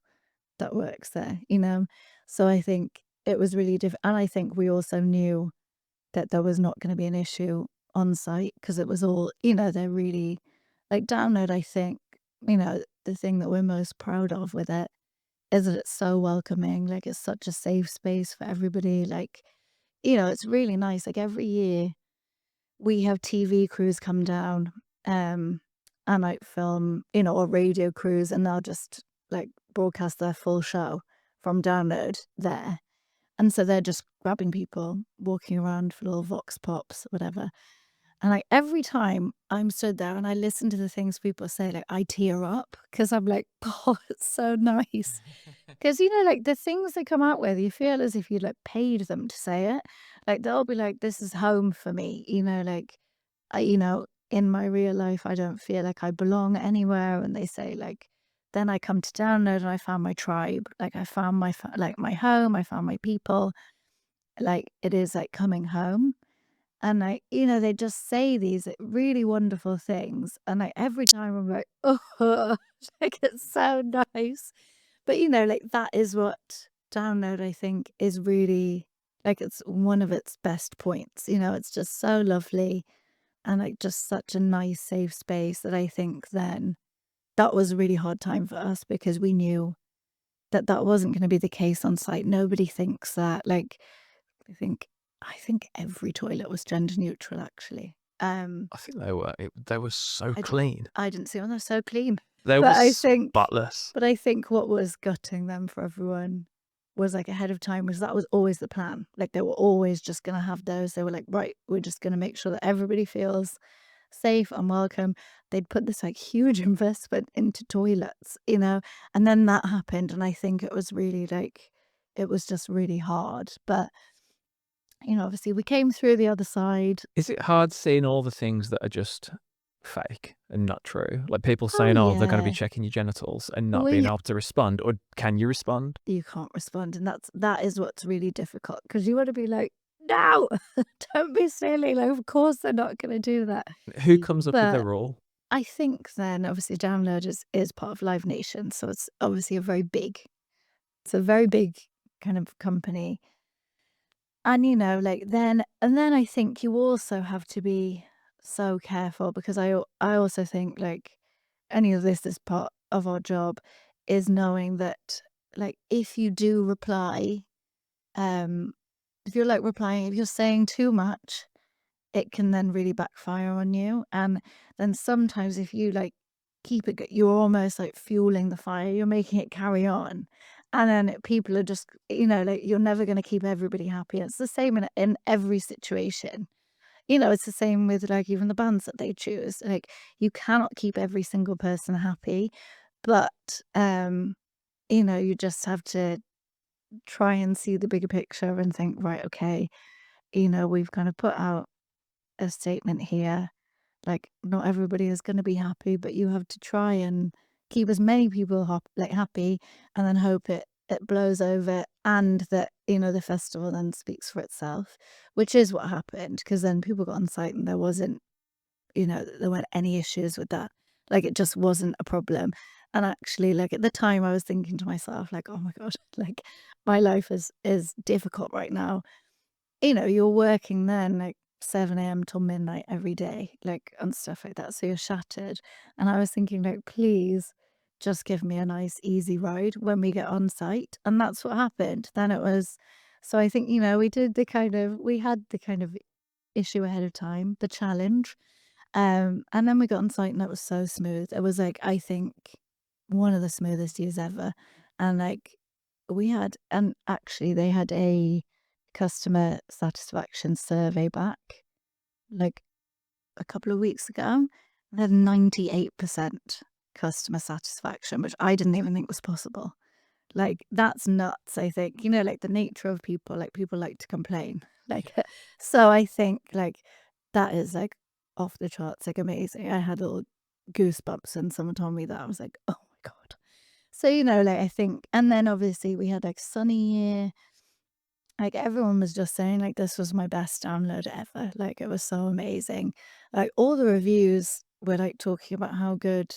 that works there, you know. So I think it was really different, and I think we also knew that there was not going to be an issue on site because it was all, you know, they're really like download. I think, you know, the thing that we're most proud of with it is that it's so welcoming. Like it's such a safe space for everybody. Like, you know, it's really nice. Like every year we have TV crews come down, and like film, you know, or radio crews, and they'll just like broadcast their full show from download there. And so they're just grabbing people, walking around for little vox pops, whatever. And like every time I'm stood there and I listen to the things people say, like I tear up because I'm like, oh, it's so nice. Because, like the things they come out with, you feel as if you like paid them to say it. Like they'll be like, this is home for me, like, in my real life, I don't feel like I belong anywhere. And they say like, then I come to download and I found my tribe. Like I found my home, I found my people. Like it is like coming home. And like, they just say these really wonderful things. And like every time I'm like, oh, like it's so nice. But like that is what download, I think, is really like it's one of its best points. It's just so lovely and like just such a nice, safe space that I think then that was a really hard time for us because we knew that that wasn't going to be the case on site. Nobody thinks that. Like, I think every toilet was gender neutral, actually. I think they were so I clean. I didn't see one. They're so clean. They But were I think, spotless. but I think what was gutting them for everyone was like ahead of time was that was always the plan. Like they were always just going to have those. They were like, right, we're just going to make sure that everybody feels safe and welcome. They'd put this like huge investment into toilets, and then that happened. And I think it was really like, it was just really hard. But, obviously we came through the other side. Is it hard seeing all the things that are just fake and not true? Like people Oh, saying, oh, they're going to be yeah. checking your genitals and not Well, being yeah, able to respond. Or can you respond? you can't respond. And that is what's really difficult because you want to be like, no, don't be silly. Like, of course they're not going to do that. Who comes up with the But rule? I think then obviously Download is part of Live Nation. So it's obviously it's a very big kind of company. And like then I think you also have to be so careful because I also think like any of this is part of our job is knowing that like if you do reply, um if you're like replying, if you're saying too much, it can then really backfire on you. And then sometimes if you like keep it, you're almost like fueling the fire, you're making it carry on. And then people are just, like you're never going to keep everybody happy. It's the same in every situation. It's the same with like even the bands that they choose. Like you cannot keep every single person happy, but you just have to try and see the bigger picture and think, right, okay, we've kind of put out a statement here. Like, not everybody is going to be happy, but you have to try and keep as many people happy, and then hope it blows over, and that the festival then speaks for itself, which is what happened. Because then people got on site, and there wasn't, there weren't any issues with that. Like, it just wasn't a problem. And actually, like at the time, I was thinking to myself, like, oh my god, like my life is difficult right now. You're working then like 7 a.m. till midnight every day, like and stuff like that. So you're shattered. And I was thinking, like, please just give me a nice, easy ride when we get on site. And that's what happened. Then it was, so I think, we had the kind of issue ahead of time, the challenge. And then we got on site and it was so smooth. It was like, I think, one of the smoothest years ever. And like, and actually, they had a customer satisfaction survey back like a couple of weeks ago. They had 98% customer satisfaction, which I didn't even think was possible. Like, that's nuts, I think. Like the nature of people, like people like to complain. Like, so I think like that is like off the charts, like amazing. I had little goosebumps when someone told me that. I was like, oh my God. So, like I think, and then obviously we had like sunny year. Like everyone was just saying like this was my best download ever. Like it was so amazing. Like all the reviews were like talking about how good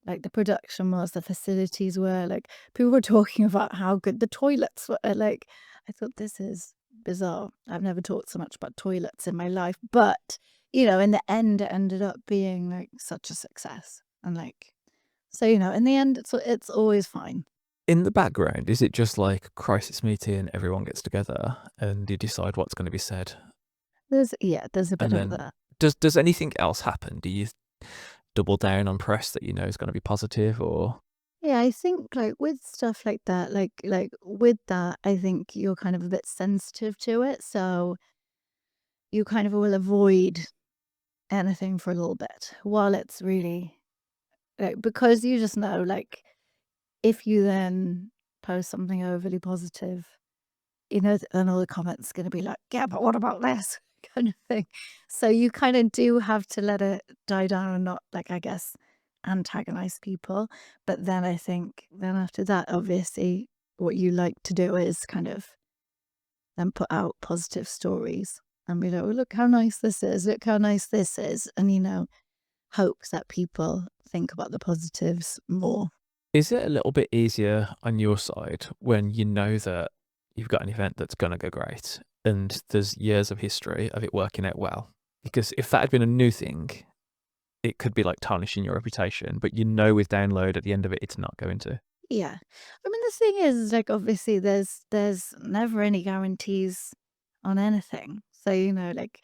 like the production was, the facilities were, like people were talking about how good the toilets were. Like I thought this is bizarre. I've never talked so much about toilets in my life, but in the end it ended up being like such a success. And like so in the end it's always fine. In the background, is it just like crisis meeting, everyone gets together and you decide what's going to be said? There's a bit And of then that. does anything else happen? Do you double down on press that is going to be positive or? Yeah, I think like with stuff like that, like with that, I think you're kind of a bit sensitive to it, so you kind of will avoid anything for a little bit while it's really like because you just know like if you then post something overly positive, you know, then all the comments gonna be like, yeah, but what about this kind of thing. So you kind of do have to let it die down and not like I guess antagonize people. But then I think then after that, obviously, what you like to do is kind of then put out positive stories and be like, oh, look how nice this is, look how nice this is, and you know, hope that people think about the positives more. Is it a little bit easier on your side when you know that you've got an event that's gonna go great and there's years of history of it working out well? Because if that had been a new thing, it could be like tarnishing your reputation, but you know with download at the end of it, it's not going to. Yeah. I mean, the thing is, like, obviously, there's never any guarantees on anything. So, you know, like,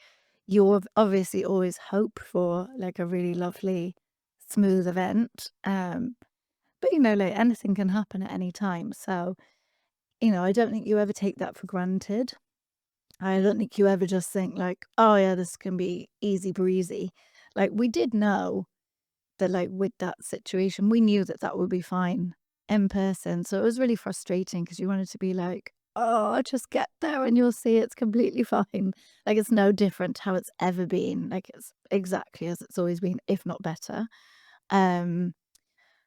obviously always hope for like a really lovely, smooth event. But you know, like anything can happen at any time. So, you know, I don't think you ever take that for granted. I don't think you ever just think like, oh yeah, this can be easy breezy. Like we did know that like with that situation, we knew that that would be fine in person. So it was really frustrating because you wanted to be like, oh, just get there and you'll see it's completely fine. Like it's no different to how it's ever been. Like it's exactly as it's always been, if not better. Um,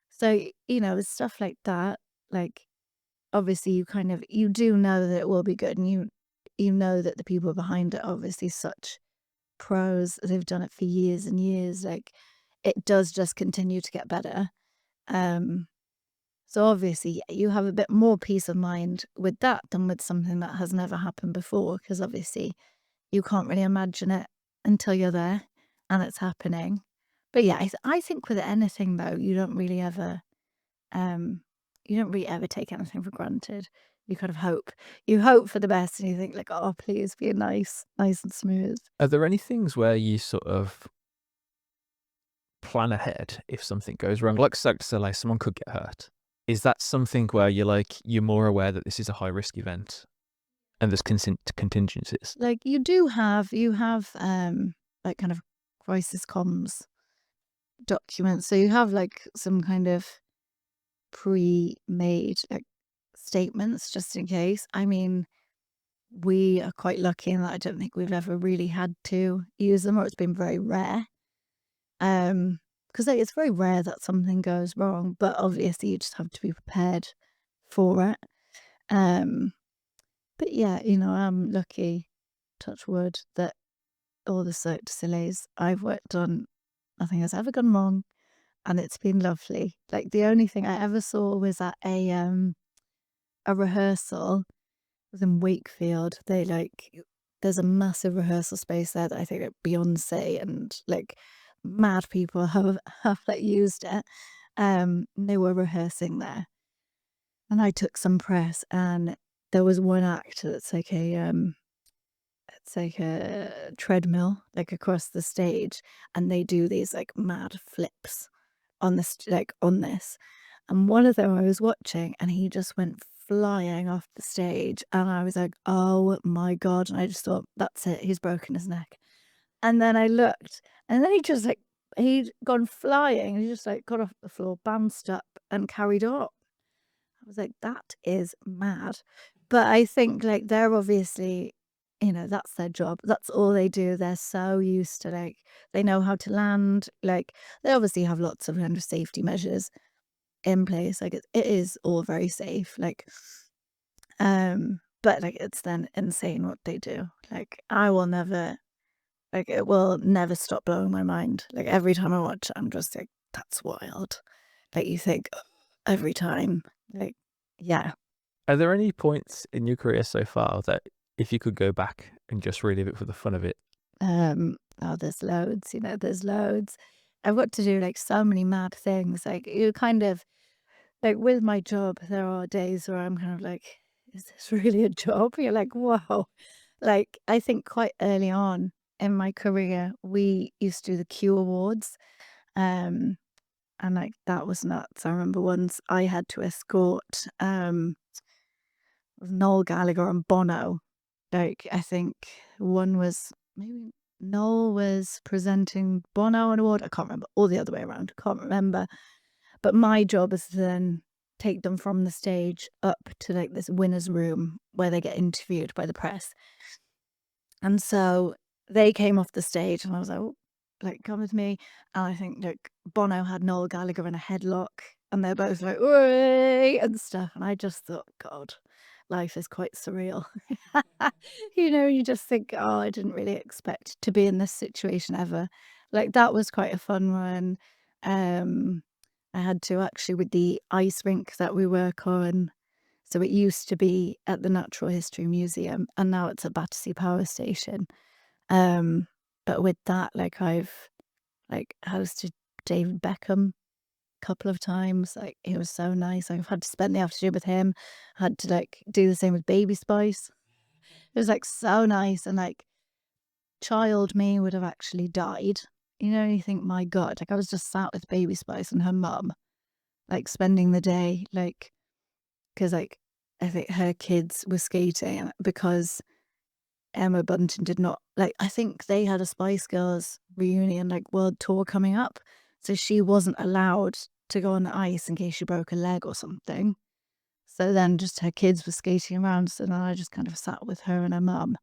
so you know, with stuff like that, like obviously you kind of you do know that it will be good and you know that the people behind it are obviously such pros. They've done it for years and years. Like it does just continue to get better. Um, so obviously you have a bit more peace of mind with that than with something that has never happened before, because obviously you can't really imagine it until you're there and it's happening. But yeah, I think with anything though, um, you don't really ever take anything for granted. You kind of hope. You hope for the best and you think like, oh, please be nice and smooth. Are there any things where you sort of plan ahead if something goes wrong? Like, so like someone could get hurt. Is that something where you're more aware that this is a high risk event and there's contingencies? Like you have like kind of crisis comms documents. So you have like some kind of pre-made like statements just in case. I mean, we are quite lucky in that I don't think we've ever really had to use them or it's been very rare. Because like, it's very rare that something goes wrong, but obviously you just have to be prepared for it. Um, but yeah, you know, I'm lucky, touch wood, that all the Cirque du Soleils I've worked on, nothing has ever gone wrong, and it's been lovely. Like the only thing I ever saw was at a rehearsal. It was in Wakefield. There's a massive rehearsal space there that I think like Beyonce and like mad people have like used it. They were rehearsing there, and I took some press, and there was one act that's like it's like a treadmill, like, across the stage, and they do these, like, mad flips on this like, on this, and one of them I was watching, and he just went flying off the stage, and I was like, "Oh my god," and I just thought, "That's it, he's broken his neck." And then I looked, and then he just, like he'd gone flying, and he just, like, got off the floor, bounced up, and carried on. I was like, "That is mad." But I think, like, they're obviously you know, that's their job. That's all they do. They're so used to, like they know how to land. Like, they obviously have lots of kind of safety measures in place. Like, it is all very safe. Like, but, like, it's then insane what they do. Like, I will never like, it will never stop blowing my mind. Like, every time I watch it, I'm just like, "That's wild." Like, you think every time. Like, yeah. Are there any points in your career so far that if you could go back and just relive it for the fun of it? Oh, there's loads, you know, there's loads. I've got to do like so many mad things. Like you kind of like with my job, there are days where I'm kind of like, is this really a job? You're like, whoa. Like I think quite early on in my career, we used to do the Q Awards. Um, And like that was nuts. I remember once I had to escort Noel Gallagher and Bono. Like I think one was maybe Noel was presenting Bono an award. I can't remember. Or the other way around. I can't remember. But my job is to then take them from the stage up to like this winner's room where they get interviewed by the press. And so they came off the stage and I was like, "Oh, like, come with me." And I think like Bono had Noel Gallagher in a headlock and they're both like, "Oi," and stuff. And I just thought, God, life is quite surreal. You just think, oh, I didn't really expect to be in this situation ever. Like that was quite a fun one. Um, I had to actually with the ice rink that we work on. So it used to be at the Natural History Museum and now it's at Battersea Power Station. Um, but with that, like I've like hosted David Beckham a couple of times. Like he was so nice. I've had to spend the afternoon with him. I had to like do the same with Baby Spice. It was like so nice and like child me would have actually died. You think, my God, like I was just sat with Baby Spice and her mum, like spending the day, like, because like I think her kids were skating because Emma Bunton did not like I think they had a Spice Girls reunion like world tour coming up. So she wasn't allowed to go on the ice in case she broke a leg or something. So then just her kids were skating around. So then I just kind of sat with her and her mum.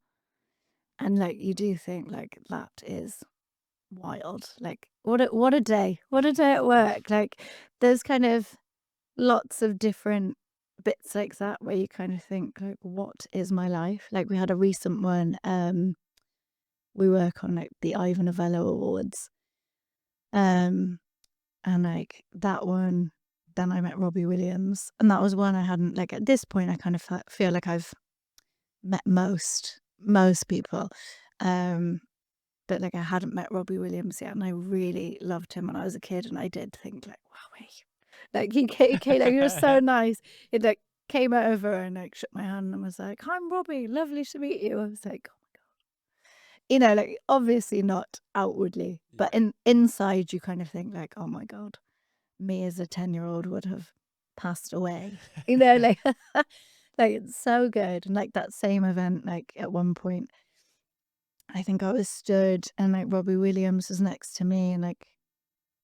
And like you do think like that is wild. Like what a day. What a day at work. Like there's kind of lots of different bits like that where you kind of think like what is my life? Like we had a recent one, we work on like the Ivor Novello Awards. And like that one, then I met Robbie Williams. And that was one I hadn't like at this point I kind of feel like I've met most people. But like I hadn't met Robbie Williams yet and I really loved him when I was a kid and I did think like, wow, like he came like he was so nice. He like came over and like shook my hand and was like, "I'm Robbie, lovely to meet you." I was like, oh my God. Like obviously not outwardly, but inside you kind of think like, oh my God, me as a 10-year-old would have passed away. Like like it's so good. And like that same event, like at one point, I think I was stood and like Robbie Williams was next to me and like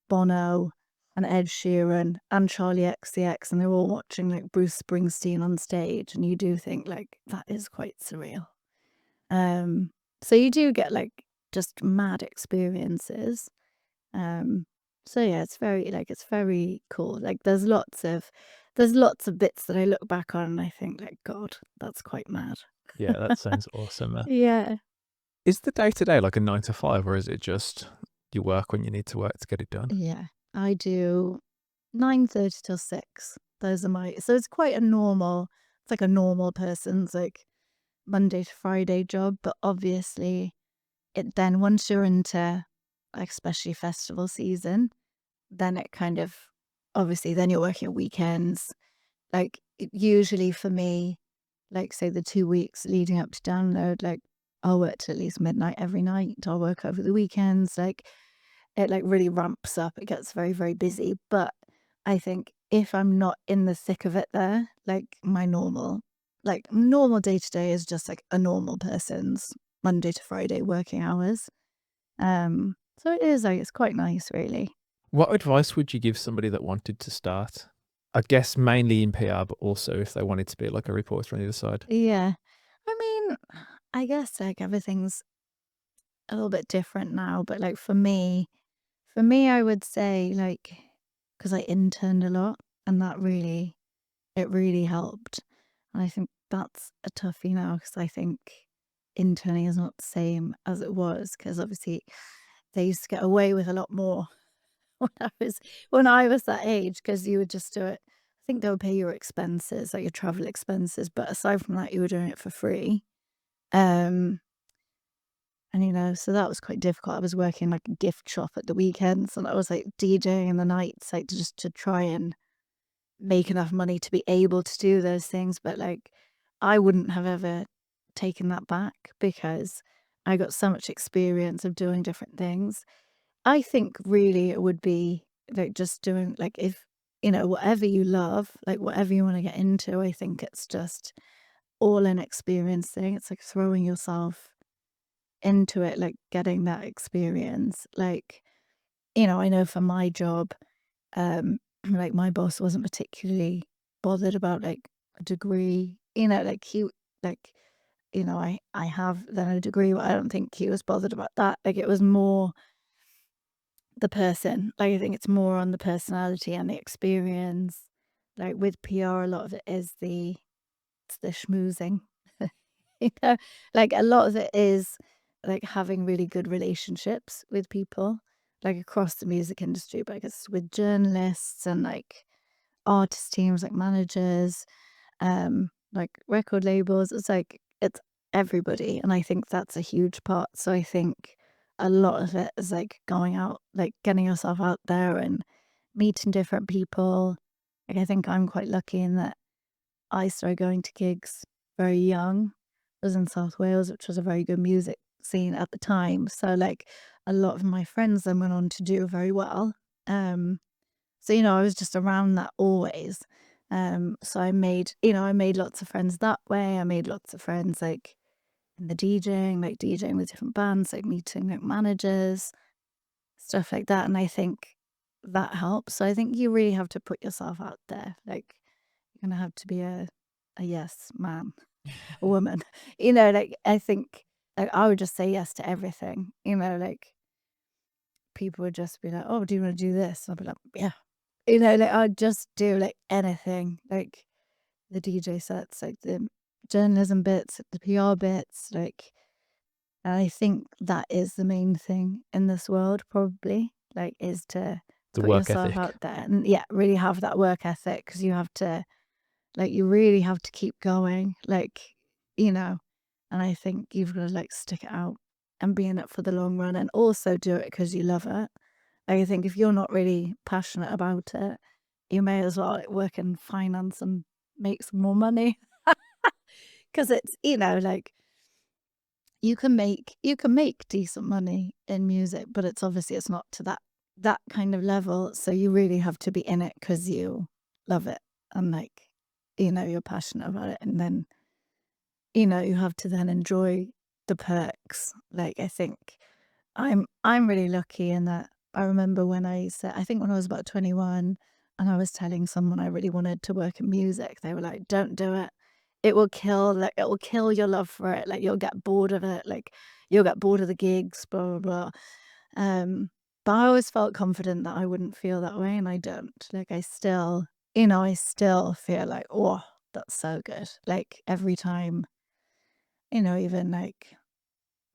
Bono and Ed Sheeran and Charlie XCX, and they were all watching like Bruce Springsteen on stage, and you do think like that is quite surreal. So you do get like just mad experiences. So yeah, it's very cool. Like there's lots of bits that I look back on and I think like, God, that's quite mad. Yeah, that sounds awesome. Yeah. Is the day to day like a 9 to 5, or is it just you work when you need to work to get it done? Yeah. I do 9:30 till 6. Those are so it's quite it's like a normal person's like Monday to Friday job, but obviously it then once you're into like especially festival season, then it kind of obviously then you're working weekends. Like usually for me, like say the 2 weeks leading up to download, like I'll work till at least midnight every night. I'll work over the weekends. Like it like really ramps up. It gets very, very busy. But I think if I'm not in the thick of it there, like my normal day to day is just like a normal person's Monday to Friday working hours. So it is like it's quite nice really. What advice would you give somebody that wanted to start? I guess mainly in PR, but also if they wanted to be like a reporter on the other side. Yeah. I mean, I guess like everything's a little bit different now, but like for me, I would say like because I interned a lot and it really helped. And I think that's a toughie now because I think interning is not the same as it was because obviously they used to get away with a lot more when I was that age because you would just do it. I think they would pay your expenses, like your travel expenses, but aside from that, you were doing it for free. Um, and so that was quite difficult. I was working like a gift shop at the weekends and I was like DJing in the nights, like just to try and make enough money to be able to do those things. But like, I wouldn't have ever taken that back because I got so much experience of doing different things. I think really it would be like just doing, like, if, whatever you love, like whatever you want to get into, I think it's just all an experience thing. It's like throwing yourself into it, like getting that experience. Like, I know for my job, like my boss wasn't particularly bothered about like a degree, like like, I have then a degree, but I don't think he was bothered about that. Like it was more the person. Like I think it's more on the personality and the experience. Like with PR, a lot of it is it's the schmoozing. You know, like a lot of it is like having really good relationships with people, like across the music industry, but I guess with journalists and like artist teams, like managers, like record labels. It's everybody. And I think that's a huge part. So I think a lot of it is like going out, like getting yourself out there and meeting different people. Like I think I'm quite lucky in that I started going to gigs very young. I was in South Wales, which was a very good music scene at the time. So like a lot of my friends then went on to do very well. So I was just around that always. So I made lots of friends that way. I made lots of friends like in the DJing, like DJing with different bands, like meeting like managers, stuff like that. And I think that helps. So I think you really have to put yourself out there. Like you're gonna have to be a yes man, a woman. Like I think like I would just say yes to everything. Like people would just be like, "Oh, do you want to do this?" I'd be like, "Yeah." Like I'd just do like anything, like the DJ sets, like the journalism bits, the PR bits, like and I think that is the main thing in this world probably, like is to The put work yourself ethic. out there and yeah, really have that work ethic because you have to like you really have to keep going, like, you know, and I think you've got to like stick it out and be in it for the long run and also do it because you love it. I think if you're not really passionate about it, you may as well like, work in finance and make some more money because it's like you can make decent money in music, but it's obviously it's not to that kind of level. So you really have to be in it because you love it and like you're passionate about it, and then you have to then enjoy the perks. Like I think I'm really lucky in that I remember when I think when I was about 21 and I was telling someone I really wanted to work in music, they were like, "Don't do it. It will kill your love for it. Like you'll get bored of it. Like you'll get bored of the gigs, blah blah blah." Um, but I always felt confident that I wouldn't feel that way, and I don't. Like I still feel like, "Oh, that's so good." Like every time, even like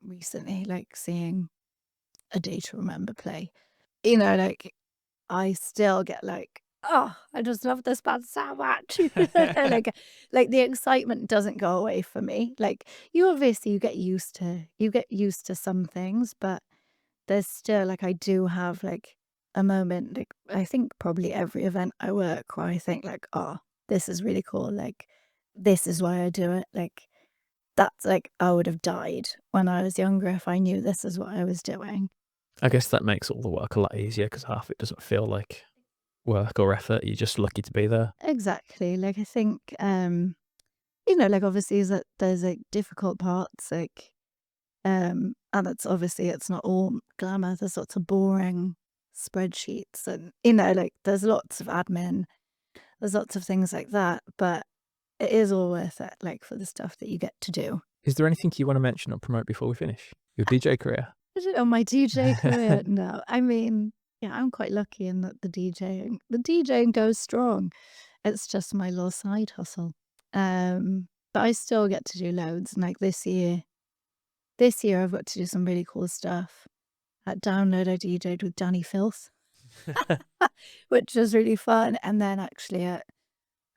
recently, like seeing A Day to Remember play. Like, I still get like, "Oh, I just love this band so much." Like, the excitement doesn't go away for me. Like, you get used to some things, but there's still like, I do have, like, a moment, like, I think probably every event I work where I think like, "Oh, this is really cool." Like, "This is why I do it." Like, that's like, I would have died when I was younger if I knew this is what I was doing. I guess that makes all the work a lot easier because half it doesn't feel like work or effort. You're just lucky to be there. Exactly. Like I think like obviously is that there's like difficult parts, like and it's not all glamour. There's lots of boring spreadsheets and like there's lots of admin. There's lots of things like that, but it is all worth it, like for the stuff that you get to do. Is there anything you want to mention or promote before we finish? Your DJ career? I don't know, my DJ career. No, I mean, yeah, I'm quite lucky in that the DJing goes strong. It's just my little side hustle. But I still get to do loads. And like this year I've got to do some really cool stuff. At Download, I DJ'd with Danny Filth, which was really fun. And then actually at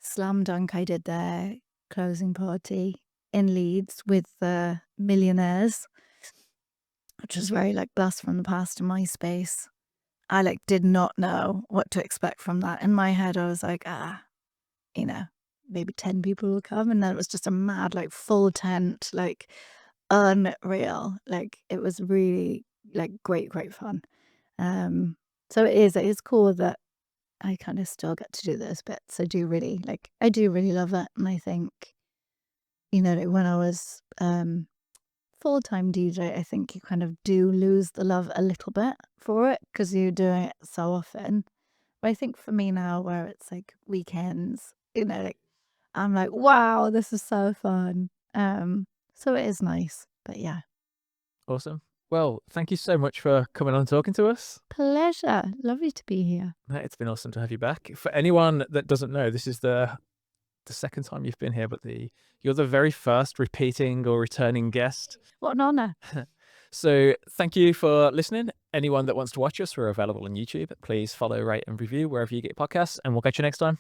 Slam Dunk, I did their closing party in Leeds with the Millionaires, which was very like blast from the past in MySpace. I like did not know what to expect from that. In my head, I was like, you know, maybe 10 people will come. And then it was just a mad, like full tent, like unreal. Like it was really like great, great fun. Um, So it is cool that I kind of still get to do those bits. I do really love it. And I think, like when I was full-time DJ, I think you kind of do lose the love a little bit for it because you're doing it so often. But I think for me now, where it's like weekends, like I'm like, wow, this is so fun. So it is nice. But yeah. Awesome. Well, thank you so much for coming on and talking to us. Pleasure. Lovely to be here. It's been awesome to have you back. For anyone that doesn't know, this is the second time you've been here, but you're the very first repeating or returning guest. What an honor. So thank you for listening. Anyone that wants to watch us, we're available on YouTube. Please follow, rate, and review wherever you get podcasts, and we'll catch you next time.